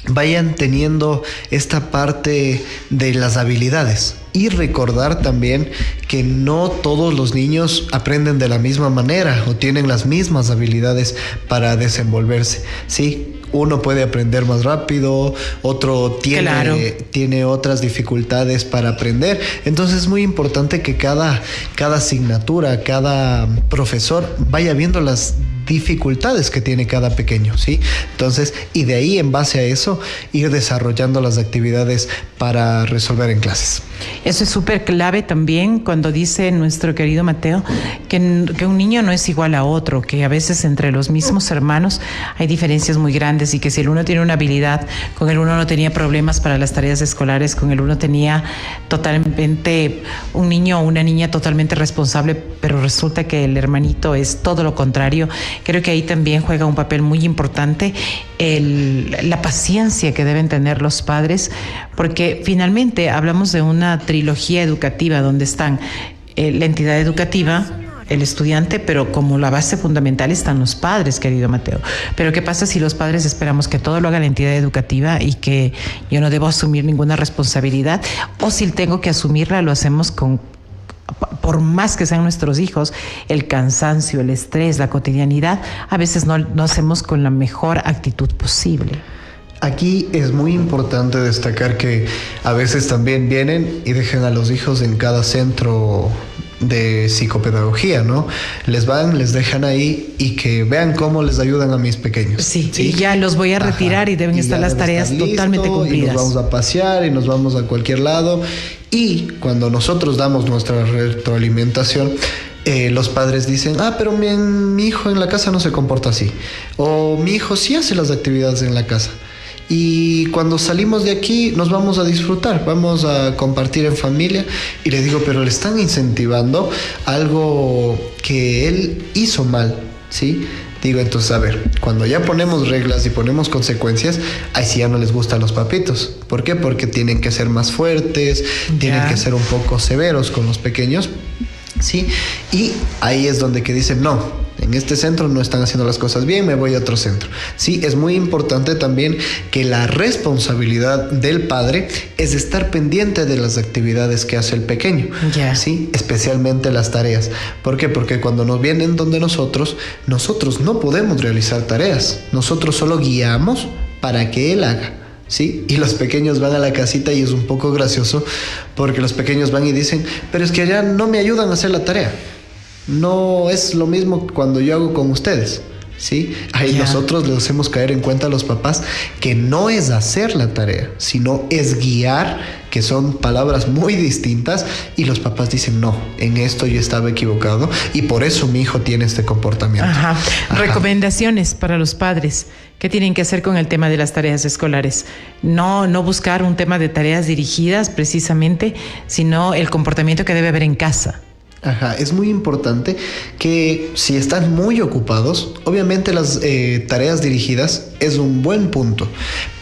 vayan teniendo esta parte de las habilidades y recordar también que no todos los niños aprenden de la misma manera o tienen las mismas habilidades para desenvolverse, ¿sí? Uno puede aprender más rápido, otro tiene otras dificultades para aprender. Entonces es muy importante que cada asignatura, cada profesor vaya viendo las dificultades que tiene cada pequeño, ¿sí? Entonces, y de ahí, en base a eso, ir desarrollando las actividades para resolver en clases. Eso es súper clave también cuando dice nuestro querido Mateo que un niño no es igual a otro, que a veces entre los mismos hermanos hay diferencias muy grandes y que si el uno tiene una habilidad, con el uno no tenía problemas para las tareas escolares, con el uno tenía totalmente un niño o una niña totalmente responsable, pero resulta que el hermanito es todo lo contrario. Creo que ahí también juega un papel muy importante la paciencia que deben tener los padres, porque finalmente hablamos de una trilogía educativa donde están la entidad educativa, el estudiante, pero como la base fundamental están los padres, querido Mateo. Pero ¿qué pasa si los padres esperamos que todo lo haga la entidad educativa y que yo no debo asumir ninguna responsabilidad? O si tengo que asumirla, lo hacemos por más que sean nuestros hijos, el cansancio, el estrés, la cotidianidad, a veces no hacemos con la mejor actitud posible. Aquí es muy importante destacar que a veces también vienen y dejan a los hijos en cada centro de psicopedagogía, ¿no? Les dejan ahí y que vean cómo les ayudan a mis pequeños. Sí. Y ya los voy a retirar y deben estar las tareas totalmente cumplidas. Y nos vamos a pasear y nos vamos a cualquier lado. Y cuando nosotros damos nuestra retroalimentación, los padres dicen, pero mi hijo en la casa no se comporta así. O mi hijo sí hace las actividades en la casa. Y cuando salimos de aquí nos vamos a disfrutar, vamos a compartir en familia. Y le digo, pero le están incentivando algo que él hizo mal, ¿sí? Digo, entonces, a ver, cuando ya ponemos reglas y ponemos consecuencias, ahí sí ya no les gustan los papitos. ¿Por qué? Porque tienen que ser más fuertes, tienen que ser un poco severos con los pequeños, ¿sí? Y ahí es donde que dicen, no, en este centro no están haciendo las cosas bien, me voy a otro centro. Sí, es muy importante también que la responsabilidad del padre es estar pendiente de las actividades que hace el pequeño, sí, especialmente las tareas. ¿Por qué? Porque cuando nos vienen donde nosotros no podemos realizar tareas, nosotros solo guiamos para que él haga. Sí, y los pequeños van a la casita y es un poco gracioso porque los pequeños van y dicen, pero es que allá no me ayudan a hacer la tarea. No es lo mismo cuando yo hago con ustedes, ¿sí? Ahí nosotros les hacemos caer en cuenta a los papás que no es hacer la tarea, sino es guiar, que son palabras muy distintas, y los papás dicen, no, en esto yo estaba equivocado y por eso mi hijo tiene este comportamiento. Recomendaciones para los padres. ¿Qué tienen que hacer con el tema de las tareas escolares? No buscar un tema de tareas dirigidas precisamente, sino el comportamiento que debe haber en casa. Ajá, es muy importante que si están muy ocupados, obviamente las tareas dirigidas es un buen punto,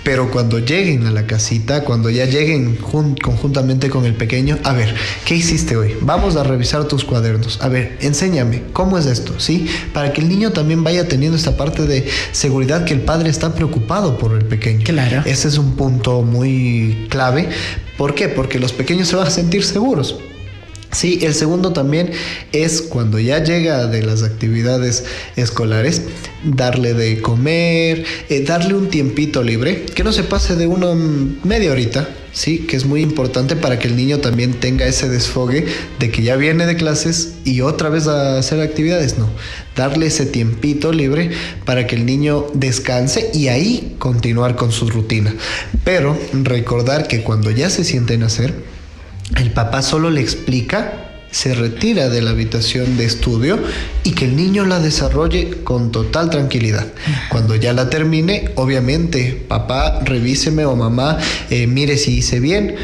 pero cuando lleguen a la casita, cuando ya lleguen conjuntamente con el pequeño, a ver, ¿qué hiciste hoy? Vamos a revisar tus cuadernos. A ver, enséñame, ¿cómo es esto? ¿Sí? Para que el niño también vaya teniendo esta parte de seguridad que el padre está preocupado por el pequeño. Claro. Ese es un punto muy clave. ¿Por qué? Porque los pequeños se van a sentir seguros. Sí, el segundo también es cuando ya llega de las actividades escolares, darle de comer, darle un tiempito libre, que no se pase de media horita, sí, que es muy importante para que el niño también tenga ese desfogue de que ya viene de clases y otra vez a hacer actividades, no, darle ese tiempito libre para que el niño descanse y ahí continuar con su rutina. Pero recordar que cuando ya se sienten a hacer, el papá solo le explica, se retira de la habitación de estudio y que el niño la desarrolle con total tranquilidad. Cuando ya la termine, obviamente, papá, revíseme o mamá, mire si hice bien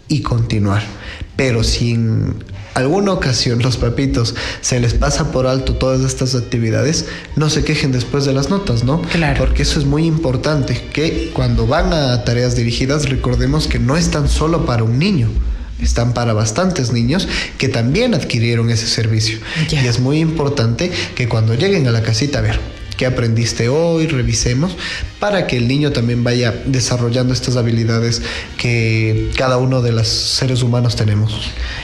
y continuar. Pero si en alguna ocasión los papitos se les pasa por alto todas estas actividades, no se quejen después de las notas, ¿no? Claro. Porque eso es muy importante, que cuando van a tareas dirigidas, recordemos que no están solo para un niño. Están para bastantes niños que también adquirieron ese servicio. Yeah. Y es muy importante que cuando lleguen a la casita, a ver, ¿qué aprendiste hoy? Revisemos para que el niño también vaya desarrollando estas habilidades que cada uno de los seres humanos tenemos.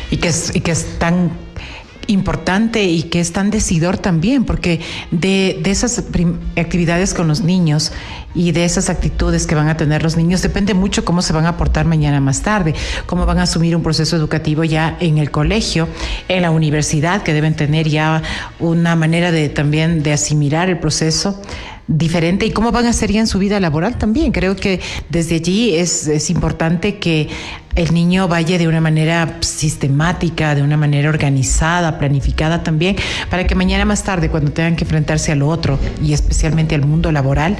Y que es tan importante y que es tan decidor también, porque de esas actividades con los niños y de esas actitudes que van a tener los niños depende mucho cómo se van a portar mañana más tarde, cómo van a asumir un proceso educativo ya en el colegio, en la universidad, que deben tener ya una manera también de asimilar el proceso diferente y cómo van a ser ya en su vida laboral también. Creo que desde allí es importante que el niño vaya de una manera sistemática, de una manera organizada, planificada también, para que mañana más tarde, cuando tengan que enfrentarse a lo otro y especialmente al mundo laboral,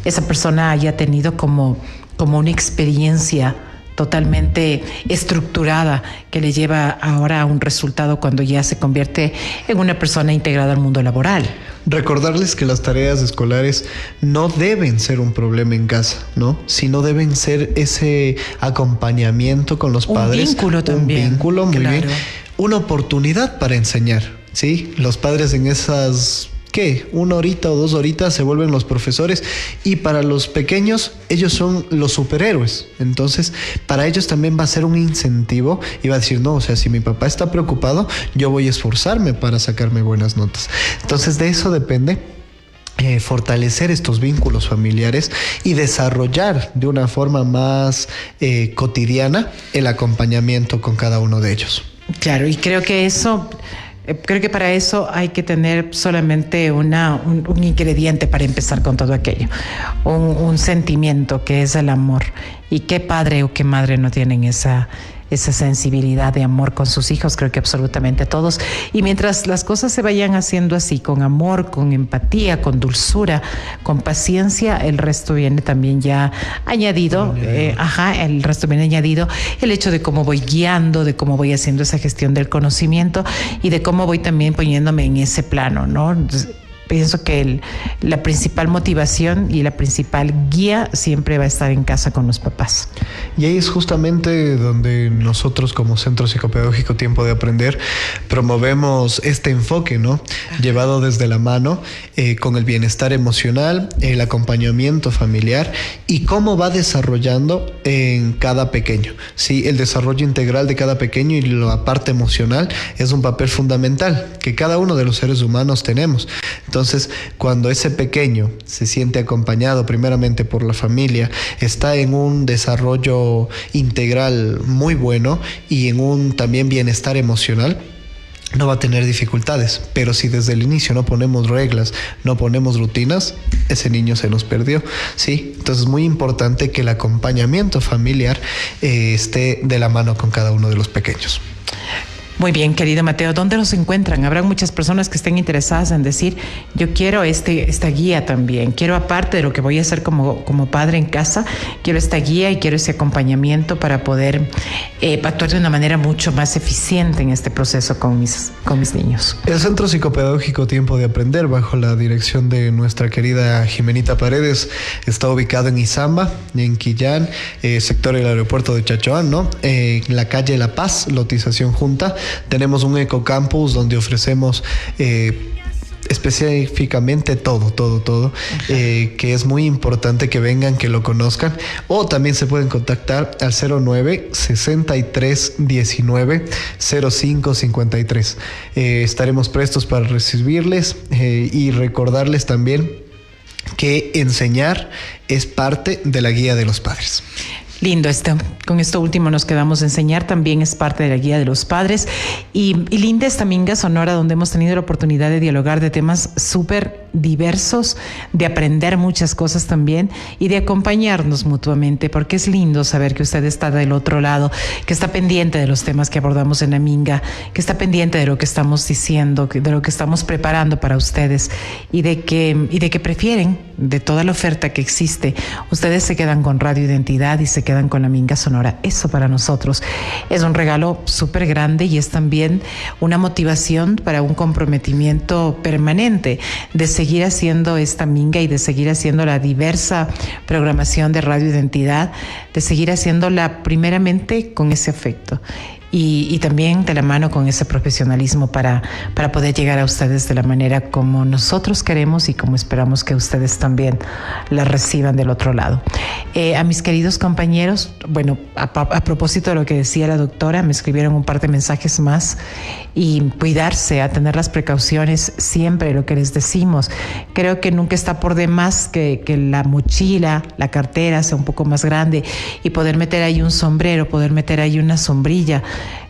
esa persona haya tenido como una experiencia totalmente estructurada que le lleva ahora a un resultado cuando ya se convierte en una persona integrada al mundo laboral. Recordarles que las tareas escolares no deben ser un problema en casa, ¿no? Sino deben ser ese acompañamiento con los padres. Un vínculo también. Un vínculo, muy claro. bien. Una oportunidad para enseñar, ¿sí? Los padres en esas... ¿qué? 1 horita o 2 horitas se vuelven los profesores y para los pequeños ellos son los superhéroes. Entonces para ellos también va a ser un incentivo y va a decir, no, o sea, si mi papá está preocupado, yo voy a esforzarme para sacarme buenas notas. Entonces de eso depende fortalecer estos vínculos familiares y desarrollar de una forma más cotidiana el acompañamiento con cada uno de ellos. Claro, y creo que para eso hay que tener solamente un ingrediente para empezar con todo aquello, un sentimiento que es el amor. Y qué padre o qué madre no tienen esa sensibilidad de amor con sus hijos, creo que absolutamente todos. Y mientras las cosas se vayan haciendo así, con amor, con empatía, con dulzura, con paciencia, el resto viene también ya añadido. El resto viene añadido. El hecho de cómo voy guiando, de cómo voy haciendo esa gestión del conocimiento y de cómo voy también poniéndome en ese plano, ¿no? Pienso que la principal motivación y la principal guía siempre va a estar en casa con los papás. Y ahí es justamente donde nosotros como Centro Psicopedagógico Tiempo de Aprender promovemos este enfoque, ¿no? Llevado desde la mano con el bienestar emocional, el acompañamiento familiar y cómo va desarrollando en cada pequeño. Sí, el desarrollo integral de cada pequeño y la parte emocional es un papel fundamental que cada uno de los seres humanos tenemos. Entonces, cuando ese pequeño se siente acompañado primeramente por la familia, está en un desarrollo integral muy bueno y en un también bienestar emocional, no va a tener dificultades. Pero si desde el inicio no ponemos reglas, no ponemos rutinas, ese niño se nos perdió, ¿sí? Entonces es muy importante que el acompañamiento familiar esté de la mano con cada uno de los pequeños. Muy bien, querido Mateo, ¿dónde nos encuentran? Habrá muchas personas que estén interesadas en decir, yo quiero esta guía también, quiero aparte de lo que voy a hacer como padre en casa, quiero esta guía y quiero ese acompañamiento para poder actuar de una manera mucho más eficiente en este proceso con mis niños. El Centro Psicopedagógico Tiempo de Aprender, bajo la dirección de nuestra querida Jimenita Paredes, está ubicado en Izamba, en Quillán, sector del aeropuerto de Chachoán, ¿no? En la calle La Paz, lotización junta. Tenemos un ecocampus donde ofrecemos específicamente todo, que es muy importante que vengan, que lo conozcan, o también se pueden contactar al 09 63 19 05 53. Estaremos prestos para recibirles y recordarles también que enseñar es parte de la guía de los padres. Lindo esto. Con esto último nos quedamos. Enseñar también es parte de la guía de los padres. Y linda esta Minga Sonora, donde hemos tenido la oportunidad de dialogar de temas súper diversos, de aprender muchas cosas también y de acompañarnos mutuamente, porque es lindo saber que usted está del otro lado, que está pendiente de los temas que abordamos en la Minga, que está pendiente de lo que estamos diciendo, de lo que estamos preparando para ustedes y de que prefieren, de toda la oferta que existe, ustedes se quedan con Radio Identidad y se quedan con la Minga Sonora. Eso para nosotros es un regalo súper grande y es también una motivación para un comprometimiento permanente de seguir haciendo esta Minga y de seguir haciendo la diversa programación de Radio Identidad, de seguir haciéndola primeramente con ese afecto y también de la mano con ese profesionalismo para poder llegar a ustedes de la manera como nosotros queremos y como esperamos que ustedes también la reciban del otro lado. A mis queridos compañeros, bueno, a propósito de lo que decía la doctora, me escribieron un par de mensajes más y cuidarse, a tener las precauciones siempre, lo que les decimos. Creo que nunca está por demás que la mochila, la cartera sea un poco más grande y poder meter ahí un sombrero, poder meter ahí una sombrilla,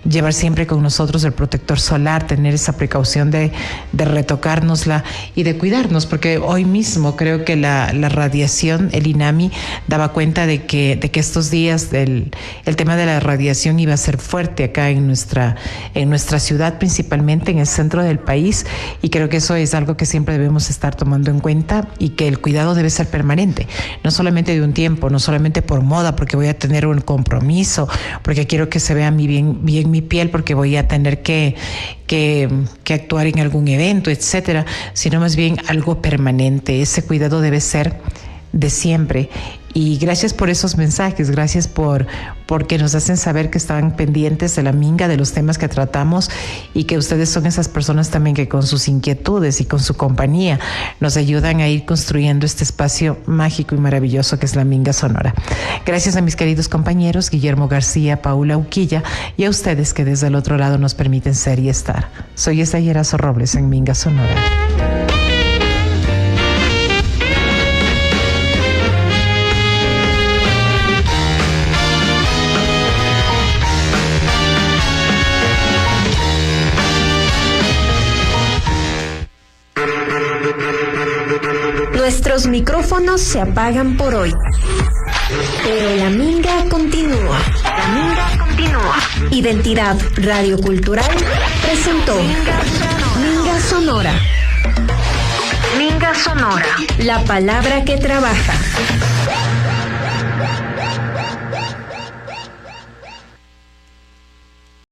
llevar siempre con nosotros el protector solar, tener esa precaución de retocárnosla y de cuidarnos, porque hoy mismo creo que la radiación, el INAMI daba cuenta de que estos días el tema de la radiación iba a ser fuerte acá en nuestra ciudad, principalmente en el centro del país, y creo que eso es algo que siempre debemos estar tomando en cuenta y que el cuidado debe ser permanente, no solamente de un tiempo, no solamente por moda, porque voy a tener un compromiso, porque quiero que se vea bien mi piel, porque voy a tener que actuar en algún evento, etcétera, sino más bien algo permanente. Ese cuidado debe ser de siempre. Y gracias por esos mensajes, gracias porque nos hacen saber que están pendientes de la Minga, de los temas que tratamos y que ustedes son esas personas también que con sus inquietudes y con su compañía nos ayudan a ir construyendo este espacio mágico y maravilloso que es la Minga Sonora. Gracias a mis queridos compañeros Guillermo García, Paula Uquilla y a ustedes que desde el otro lado nos permiten ser y estar. Soy Esther Erazo Robles en Minga Sonora. Nuestros micrófonos se apagan por hoy, pero la Minga continúa. La Minga continúa. Identidad Radio Cultural presentó Minga Sonora. Minga Sonora. La palabra que trabaja.